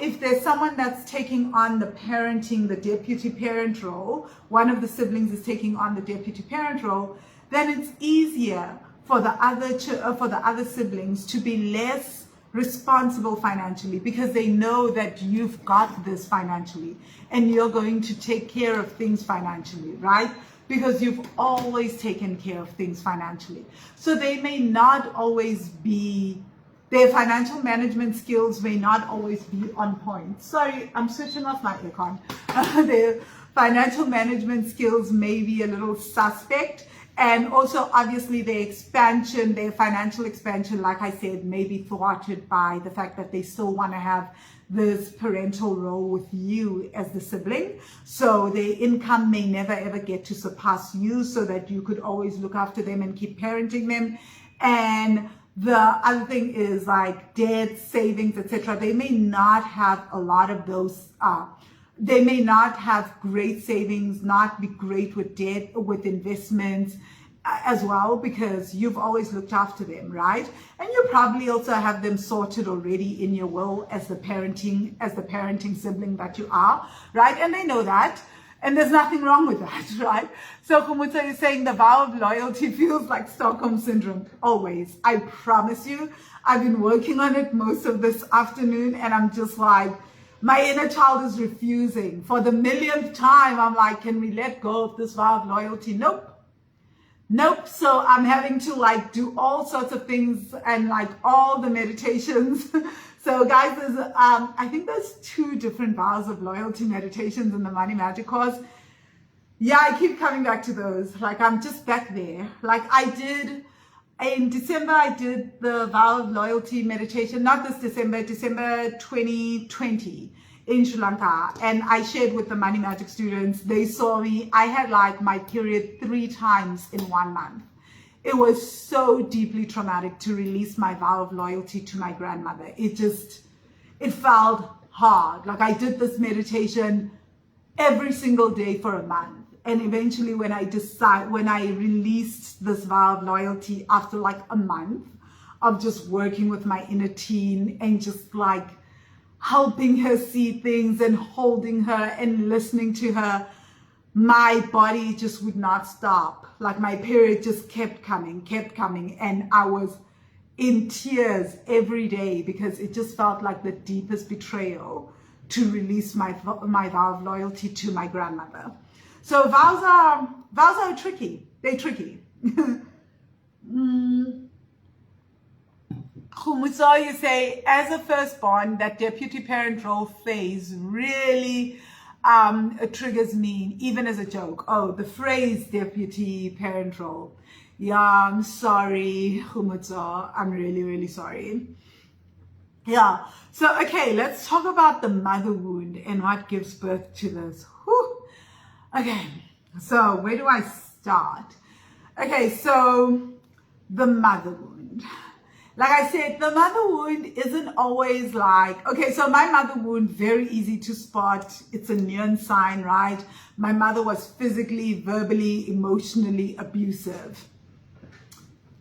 if there's someone that's taking on the parenting, the deputy parent role, one of the siblings is taking on the deputy parent role, then it's easier for the other siblings to be less responsible financially, because they know that you've got this financially and you're going to take care of things financially, right? Because you've always taken care of things financially. So they may not always be, their financial management skills may not always be on point. Sorry, I'm switching off my aircon. Their financial management skills may be a little suspect. And also, obviously, their financial expansion, like I said, may be thwarted by the fact that they still want to have this parental role with you as the sibling. So their income may never ever get to surpass you, so that you could always look after them and keep parenting them. And the other thing is, like, debt, savings, etc. They may not have a lot of those. They may not have great savings, not be great with debt, with investments as well, because you've always looked after them, right? And you probably also have them sorted already in your will as the parenting sibling that you are, right? And they know that. And there's nothing wrong with that, right? So Khumutsa is saying the vow of loyalty feels like Stockholm Syndrome. Always. I promise you, I've been working on it most of this afternoon, and I'm just like, my inner child is refusing. For the millionth time, I'm like, can we let go of this vow of loyalty? Nope. Nope. So I'm having to, like, do all sorts of things and, like, all the meditations. So guys, there's, I think there's 2 different vows of loyalty meditations in the Money Magic course. Yeah, I keep coming back to those. Like, I'm just back there. Like, in December, I did the vow of loyalty meditation, not this December 2020 in Sri Lanka. And I shared with the Money Magic students. They saw me. I had, like, my period 3 times in 1 month. It was so deeply traumatic to release my vow of loyalty to my grandmother. It felt hard. Like, I did this meditation every single day for a month. And eventually when I released this vow of loyalty after, like, a month of just working with my inner teen and just, like, helping her see things and holding her and listening to her, my body just would not stop. Like, my period just kept coming. And in tears every day because it just felt like the deepest betrayal to release my vow of loyalty to my grandmother. So vows are tricky. They're tricky. Khumuso, you say, as a firstborn, that deputy parent role phase really triggers me, even as a joke. Oh, the phrase deputy parent role. Yeah, I'm sorry, Khumuso. I'm really, really sorry. Yeah, so okay, let's talk about the mother wound and what gives birth to this. Whew. Okay, so where do I start? Okay, so the mother wound. Like I said, the mother wound isn't always like, okay, so my mother wound, very easy to spot. It's a neon sign, right? My mother was physically, verbally, emotionally abusive.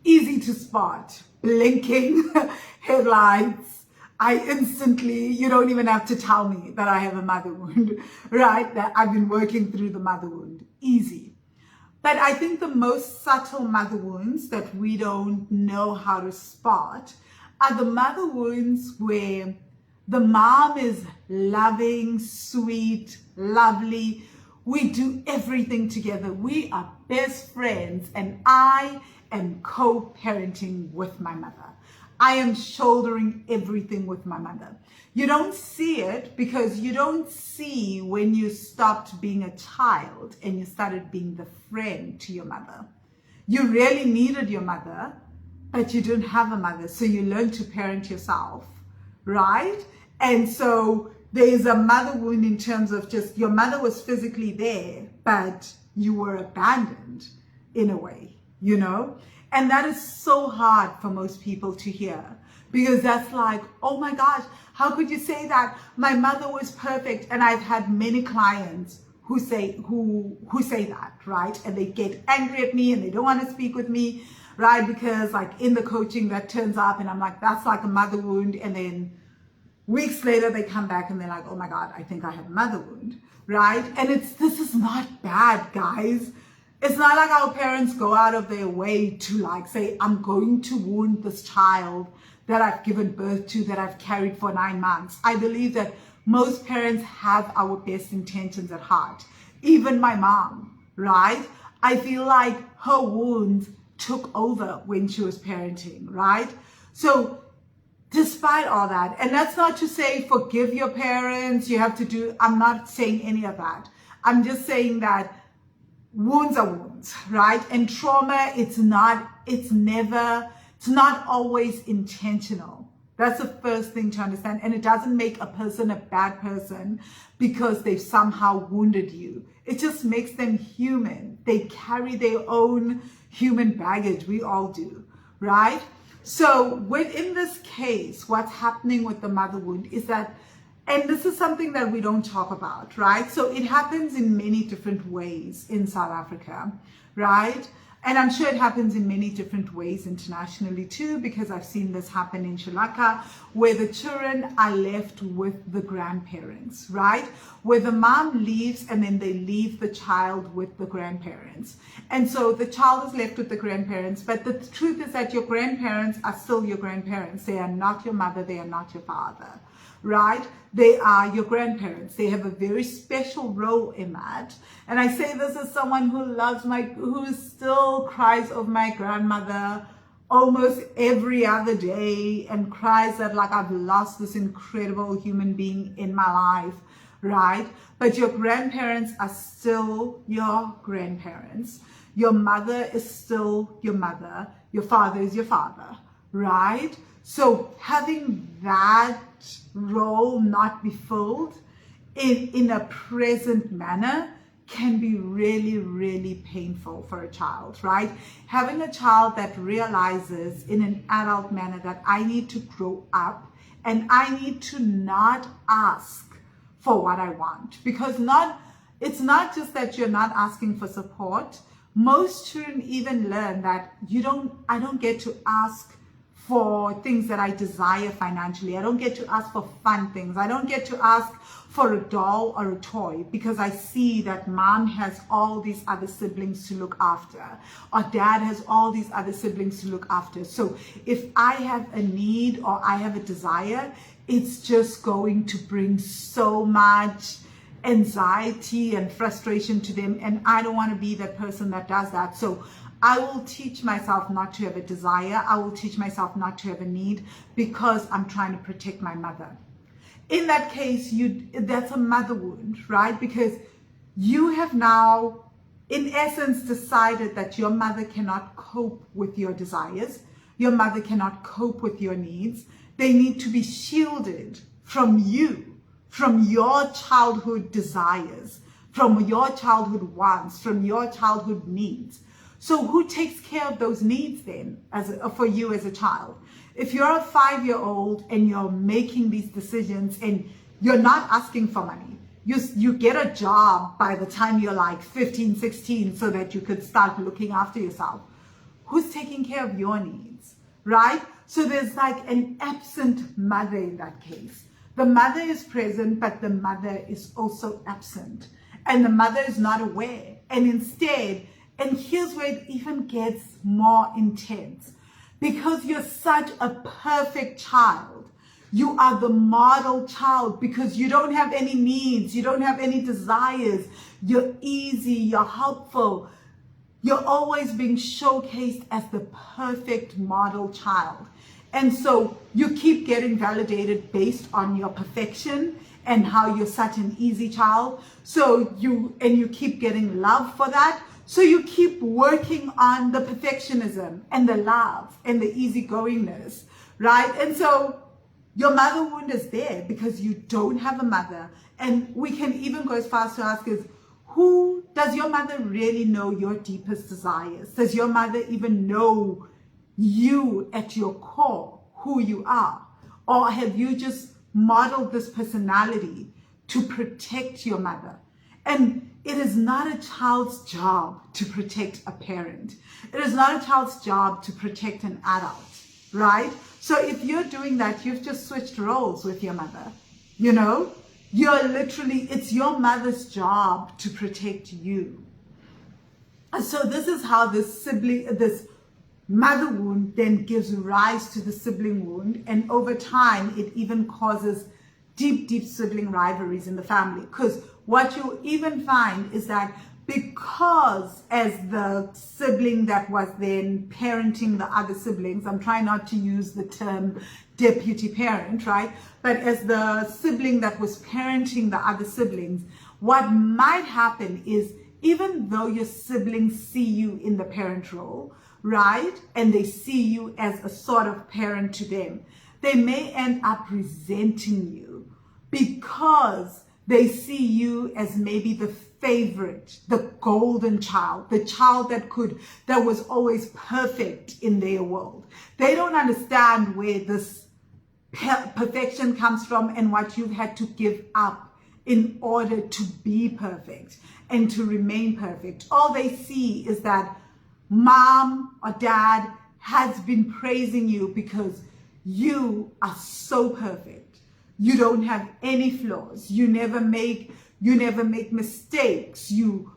Easy to spot. Blinking headlights. I instantly, you don't even have to tell me that I have a mother wound, right? That I've been working through the mother wound. Easy. But I think the most subtle mother wounds that we don't know how to spot are the mother wounds where the mom is loving, sweet, lovely. We do everything together. We are best friends, and I am co-parenting with my mother. I am shouldering everything with my mother. You don't see it because you don't see when you stopped being a child and you started being the friend to your mother. You really needed your mother, but you didn't have a mother. So you learned to parent yourself, right? And so there's a mother wound in terms of just your mother was physically there, but you were abandoned in a way, you know? And that is so hard for most people to hear because that's like, oh my gosh, how could you say that? My mother was perfect. And I've had many clients who say that, right? And they get angry at me and they don't want to speak with me, right? Because like in the coaching that turns up and I'm like, that's like a mother wound. And then weeks later they come back and they're like, oh my God, I think I have a mother wound, right? And this is not bad, guys. It's not like our parents go out of their way to like say, I'm going to wound this child that I've given birth to, that I've carried for 9 months. I believe that most parents have our best intentions at heart. Even my mom, right? I feel like her wounds took over when she was parenting, right? So despite all that, and that's not to say forgive your parents, you have to do, I'm not saying any of that. I'm just saying that wounds are wounds, right? And trauma, it's not always intentional. That's the first thing to understand. And it doesn't make a person a bad person because they've somehow wounded you. It just makes them human. They carry their own human baggage. We all do, right? So within this case, what's happening with the mother wound is that, and this is something that we don't talk about, right? So it happens in many different ways in South Africa, right? And I'm sure it happens in many different ways internationally too, because I've seen this happen in Sri Lanka, where the children are left with the grandparents, right? Where the mom leaves and then they leave the child with the grandparents. And so the child is left with the grandparents, but the truth is that your grandparents are still your grandparents. They are not your mother, they are not your father, right? They are your grandparents. They have a very special role in that. And I say this as someone who still cries over my grandmother almost every other day and cries that like I've lost this incredible human being in my life, right? But your grandparents are still your grandparents. Your mother is still your mother. Your father is your father, right? So having that role not be filled in a present manner can be really, really painful for a child, right? Having a child that realizes in an adult manner that I need to grow up and I need to not ask for what I want, because it's not just that you're not asking for support. Most children even learn that I don't get to ask for things that I desire financially. I don't get to ask for fun things. I don't get to ask for a doll or a toy because I see that mom has all these other siblings to look after, or dad has all these other siblings to look after. So if I have a need or I have a desire, it's just going to bring so much anxiety and frustration to them, and I don't want to be that person that does that. So I will teach myself not to have a desire. I will teach myself not to have a need because I'm trying to protect my mother. In that case, that's a mother wound, right? Because you have now, in essence, decided that your mother cannot cope with your desires. Your mother cannot cope with your needs. They need to be shielded from you, from your childhood desires, from your childhood wants, from your childhood needs. So who takes care of those needs then for you as a child? If you're a 5-year-old and you're making these decisions and you're not asking for money, you get a job by the time you're like 15, 16 so that you could start looking after yourself. Who's taking care of your needs, right? So there's like an absent mother in that case. The mother is present, but the mother is also absent. And the mother is not aware. And instead, and here's where it even gets more intense. Because you're such a perfect child. You are the model child because you don't have any needs. You don't have any desires. You're easy. You're helpful. You're always being showcased as the perfect model child. And so you keep getting validated based on your perfection and how you're such an easy child. So you keep getting love for that. So you keep working on the perfectionism and the love and the easygoingness, right? And so your mother wound is there because you don't have a mother. And we can even go as far as to ask is, does your mother really know your deepest desires? Does your mother even know you at your core, who you are? Or have you just modeled this personality to protect your mother? And it is not a child's job to protect a parent. It is not a child's job to protect an adult, right? So if you're doing that, you've just switched roles with your mother. You know, it's your mother's job to protect you. And so this is how this mother wound then gives rise to the sibling wound. And over time, it even causes deep, deep sibling rivalries in the family. Because what you even find is that because as the sibling that was then parenting the other siblings, I'm trying not to use the term deputy parent, right? But as the sibling that was parenting the other siblings, what might happen is even though your siblings see you in the parent role, right? And they see you as a sort of parent to them, they may end up resenting you because they see you as maybe the favorite, the golden child, the child that was always perfect in their world. They don't understand where this perfection comes from and what you've had to give up in order to be perfect and to remain perfect. All they see is that mom or dad has been praising you because you are so perfect. You don't have any flaws. You never make mistakes. You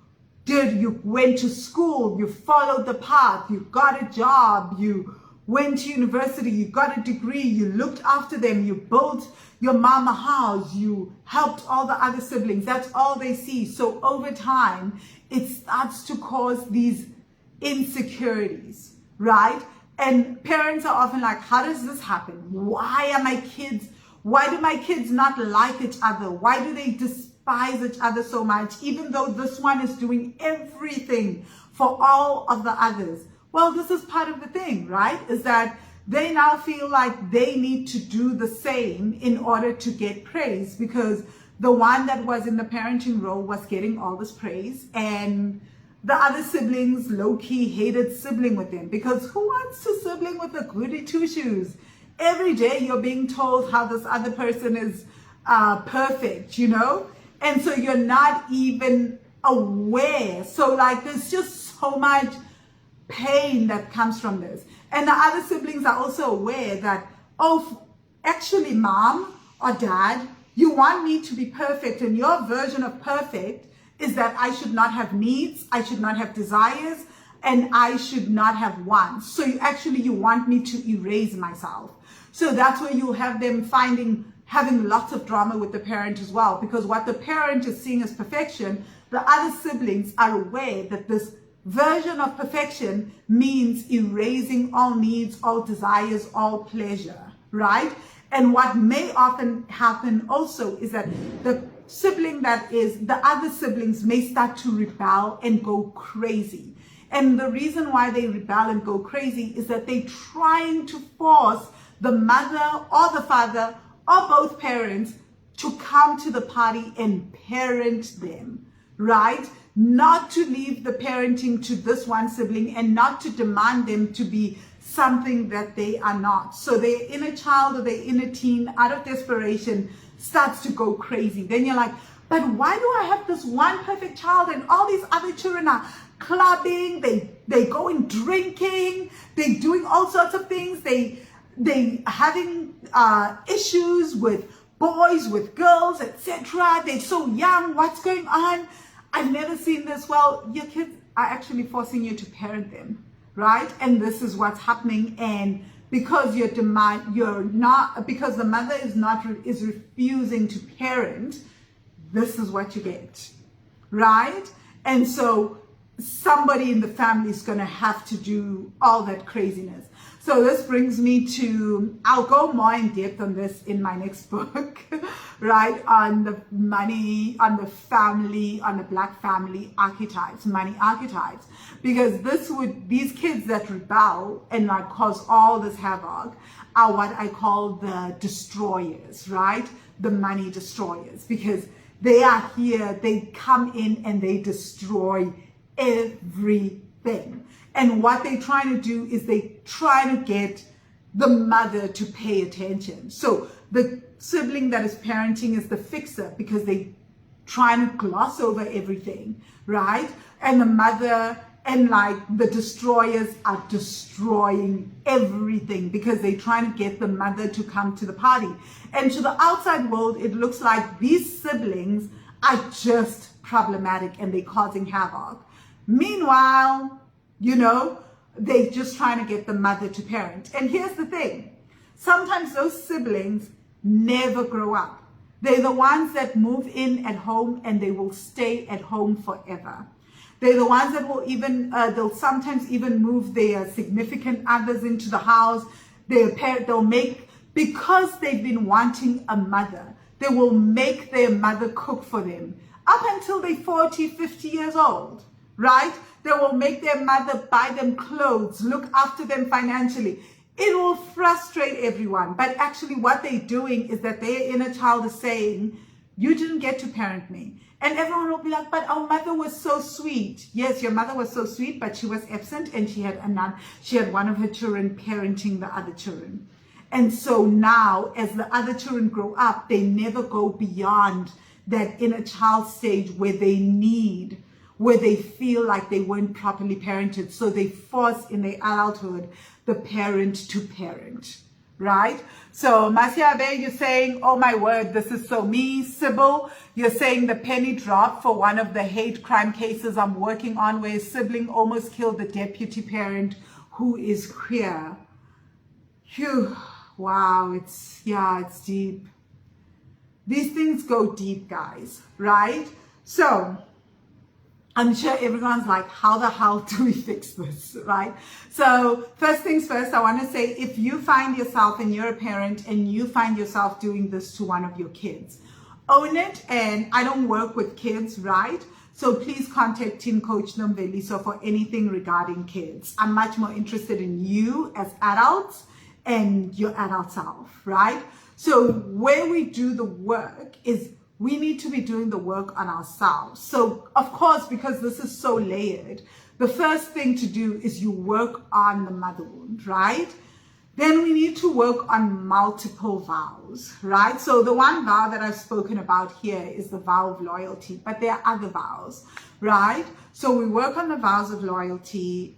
went to school, you followed the path, you got a job, you went to university, you got a degree, you looked after them, you built your mom a house, you helped all the other siblings. That's all they see. So over time, it starts to cause these insecurities, right? And parents are often like, how does this happen? Why do my kids not like each other? Why do they despise each other so much, even though this one is doing everything for all of the others? Well, this is part of the thing, right? Is that they now feel like they need to do the same in order to get praise because the one that was in the parenting role was getting all this praise and the other siblings low-key hated sibling with them because who wants to sibling with a goody two-shoes? Every day you're being told how this other person is perfect, you know? And so you're not even aware. So like there's just so much pain that comes from this. And the other siblings are also aware that, oh, actually, mom or dad, you want me to be perfect, and your version of perfect is that I should not have needs, I should not have desires, and I should not have wants. So you want me to erase myself. So that's where you have them having lots of drama with the parent as well, because what the parent is seeing as perfection, the other siblings are aware that this version of perfection means erasing all needs, all desires, all pleasure, right? And what may often happen also is that the other siblings may start to rebel and go crazy. And the reason why they rebel and go crazy is that they're trying to force the mother or the father or both parents to come to the party and parent them, right? Not to leave the parenting to this one sibling and not to demand them to be something that they are not. So their inner child or their inner teen, out of desperation, starts to go crazy. Then you're like, but why do I have this one perfect child and all these other children are clubbing, they go in drinking, they're doing all sorts of things, they having issues with boys, with girls, etc. They're so young, what's going on? I've never seen this. Well, your kids are actually forcing you to parent them, right? And this is what's happening. And because because the mother is refusing to parent, this is what you get, right? And so somebody in the family is going to have to do all that craziness. So this brings me to, I'll go more in depth on this in my next book, right? On the money, on the family, on the Black family archetypes, money archetypes. Because these kids that rebel and like cause all this havoc are what I call the destroyers, right? The money destroyers. Because they are here, they come in and they destroy everything. And what they're trying to do is they try to get the mother to pay attention. So the sibling that is parenting is the fixer because they trying to gloss over everything, right? And the mother and like the destroyers are destroying everything because they're trying to get the mother to come to the party. And to the outside world, it looks like these siblings are just problematic and they're causing havoc. Meanwhile, they're just trying to get the mother to parent. And here's the thing. Sometimes those siblings never grow up. They're the ones that move in at home and they will stay at home forever. They're the ones that will they'll sometimes even move their significant others into the house. Because they've been wanting a mother, they will make their mother cook for them up until they're 40, 50 years old, right? They will make their mother buy them clothes, look after them financially. It will frustrate everyone. But actually what they're doing is that their inner child is saying, you didn't get to parent me. And everyone will be like, but our mother was so sweet. Yes, your mother was so sweet, but she was absent and she had one of her children parenting the other children. And so now as the other children grow up, they never go beyond that inner child stage where they feel like they weren't properly parented. So they force in their adulthood the parent to parent, right? So Masiabe, you're saying, oh my word, this is so me. Sybil, you're saying the penny dropped for one of the hate crime cases I'm working on where a sibling almost killed the deputy parent who is queer. Phew, wow, it's deep. These things go deep, guys, right? So I'm sure everyone's like, how the hell do we fix this, right? So first things first, I want to say, if you find yourself and you're a parent and you find yourself doing this to one of your kids, own it. And I don't work with kids, right? So please contact Team Coach Nomveliso for anything regarding kids. I'm much more interested in you as adults and your adult self, right? So where we do the work is we need to be doing the work on ourselves. So of course, because this is so layered, the first thing to do is you work on the mother wound, right? Then we need to work on multiple vows, right? So the one vow that I've spoken about here is the vow of loyalty, but there are other vows, right? So we work on the vows of loyalty.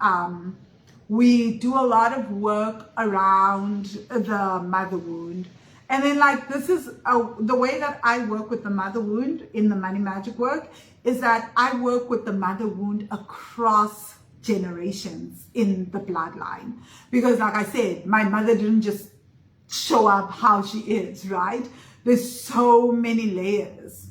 We do a lot of work around the mother wound. And then like this is the way that I work with the mother wound in the money magic work is that I work with the mother wound across generations in the bloodline. Because like I said, my mother didn't just show up how she is, right? There's so many layers.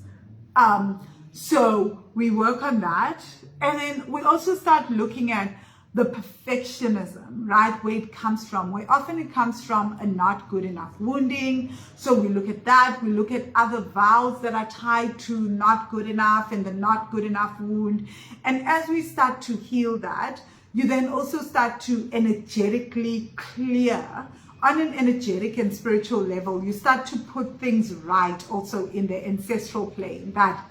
So we work on that. And then we also start looking at the perfectionism, right? Where it comes from, where often it comes from a not good enough wounding. So we look at that. We look at other vows that are tied to not good enough and the not good enough wound. And as we start to heal that, you then also start to energetically clear on an energetic and spiritual level. You start to put things right also in the ancestral plane, that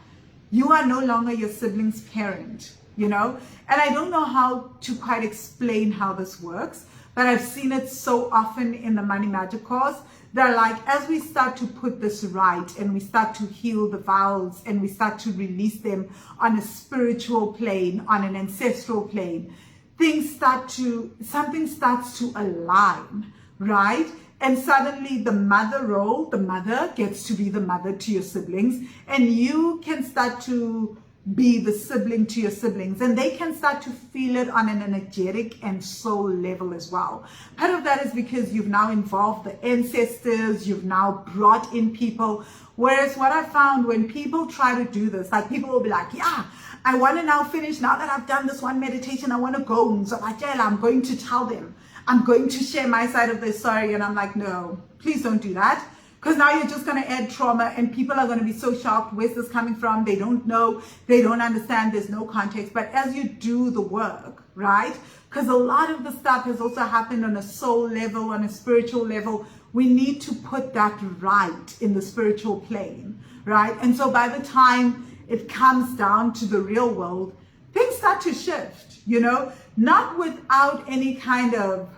you are no longer your sibling's parent, you know? And I don't know how to quite explain how this works, but I've seen it so often in the money magic course that like, as we start to put this right and we start to heal the vows and we start to release them on a spiritual plane, on an ancestral plane, something starts to align, right? And suddenly the mother gets to be the mother to your siblings, and you can start to be the sibling to your siblings, and they can start to feel it on an energetic and soul level as well. Part of that is because you've now involved the ancestors, you've now brought in people. Whereas what I found when people try to do this, like people will be like, yeah, I want to now finish, now that I've done this one meditation, I want to go. So I'm going to tell them, I'm going to share my side of the story. And I'm like, no, please don't do that. Because now you're just going to add trauma and people are going to be so shocked. Where's this coming from? They don't know. They don't understand. There's no context. But as you do the work, right? Because a lot of the stuff has also happened on a soul level, on a spiritual level. We need to put that right in the spiritual plane, right? And so by the time it comes down to the real world, things start to shift, you know, not without any kind of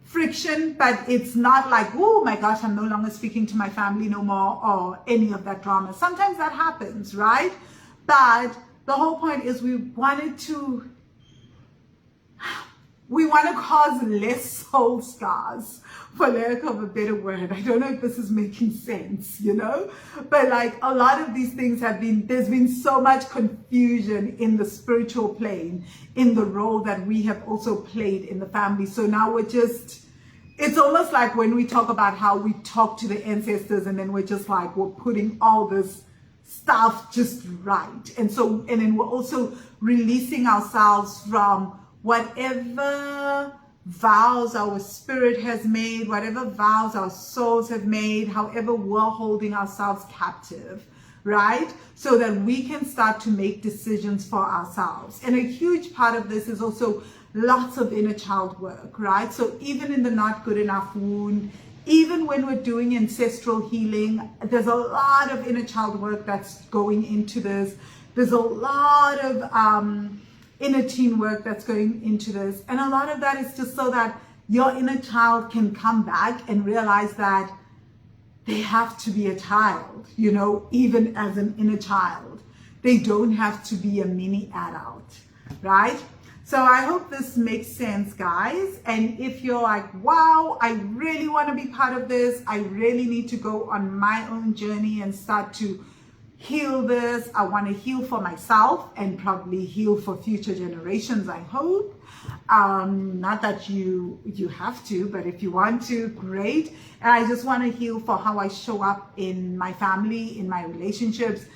friction, but it's not like, oh my gosh, I'm no longer speaking to my family no more, or any of that drama. Sometimes that happens, right? But the whole point is we want to cause less soul scars, for lack of a better word. I don't know if this is making sense, you know, but like a lot of these things there's been so much confusion in the spiritual plane, in the role that we have also played in the family. So now it's almost like when we talk about how we talk to the ancestors, and then we're just like, we're putting all this stuff just right. And then we're also releasing ourselves from whatever vows our spirit has made, whatever vows our souls have made, however we're holding ourselves captive, right? So that we can start to make decisions for ourselves. And a huge part of this is also lots of inner child work, right? So even in the not good enough wound, even when we're doing ancestral healing, there's a lot of inner child work that's going into this. There's a lot of inner teen work that's going into this. And a lot of that is just so that your inner child can come back and realize that they have to be a child, you know, even as an inner child. They don't have to be a mini adult, right? So I hope this makes sense, guys. And if you're like, wow, I really want to be part of this, I really need to go on my own journey and start to heal this. I want to heal for myself and probably heal for future generations, I hope. Not that you have to, but if you want to, great. And I just want to heal for how I show up in my family, in my relationships.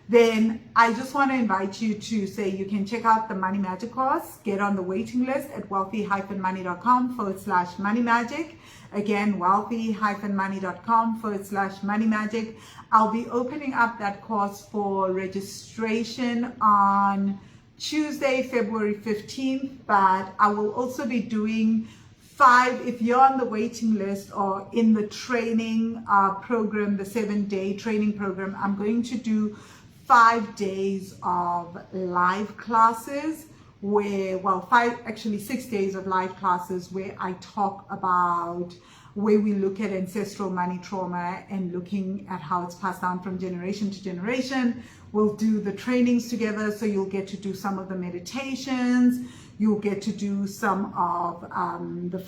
Then I just want to invite you to say you can check out the Money Magic course, get on the waiting list at wealthy-money.com/money magic. Again, wealthy-money.com/money magic. I'll be opening up that course for registration on Tuesday, February 15th, but I will also be doing 5, if you're on the waiting list or in the training program, the 7-day training program, I'm going to do 5 days of live classes where, 6 days of live classes where I talk about where we look at ancestral money trauma and looking at how it's passed down from generation to generation. We'll do the trainings together, so you'll get to do some of the meditations. You'll get to do some of the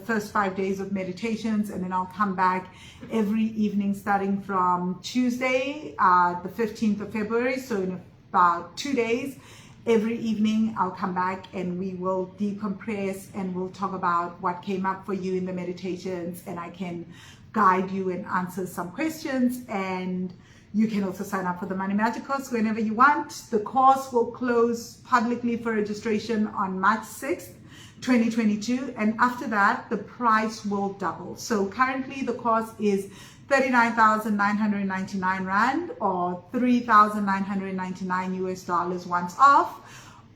first 5 days of meditations, and then I'll come back every evening starting from Tuesday, the 15th of February, so in about 2 days. Every evening I'll come back and we will decompress and we'll talk about what came up for you in the meditations, and I can guide you and answer some questions. And you can also sign up for the Money Magic course whenever you want. The course will close publicly for registration on March 6th, 2022. And after that, the price will double. So currently the course is 39,999 Rand or 3,999 US dollars once off,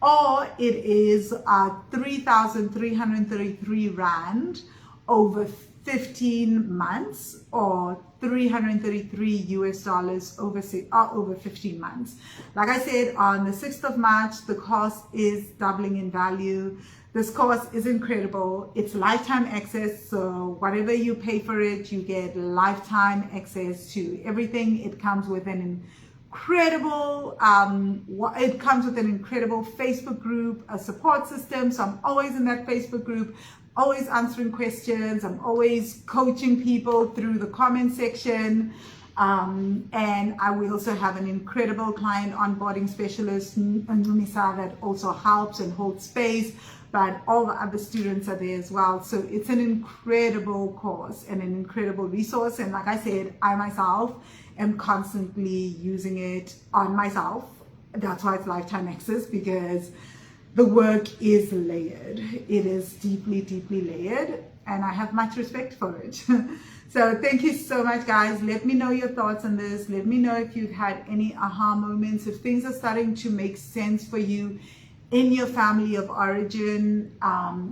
or it is 3,333 Rand over 15 months or 333 US dollars over 15 months. Like I said, on the 6th of March, the cost is doubling in value. This course is incredible. It's lifetime access, so whatever you pay for it, you get lifetime access to everything. It comes with an incredible Facebook group, a support system. So I'm always in that Facebook group, always answering questions. I'm always coaching people through the comment section. And I will also have an incredible client onboarding specialist, Numisa, that also helps and holds space, but all the other students are there as well. So it's an incredible course and an incredible resource. And like I said, I myself am constantly using it on myself. That's why it's lifetime access, because the work is layered. It is deeply, deeply layered, and I have much respect for it. So thank you so much, guys. Let me know your thoughts on this. Let me know if you've had any aha moments, if things are starting to make sense for you in your family of origin,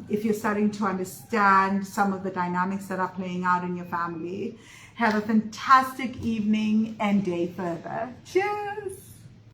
if you're starting to understand some of the dynamics that are playing out in your family. Have a fantastic evening and day further. Cheers.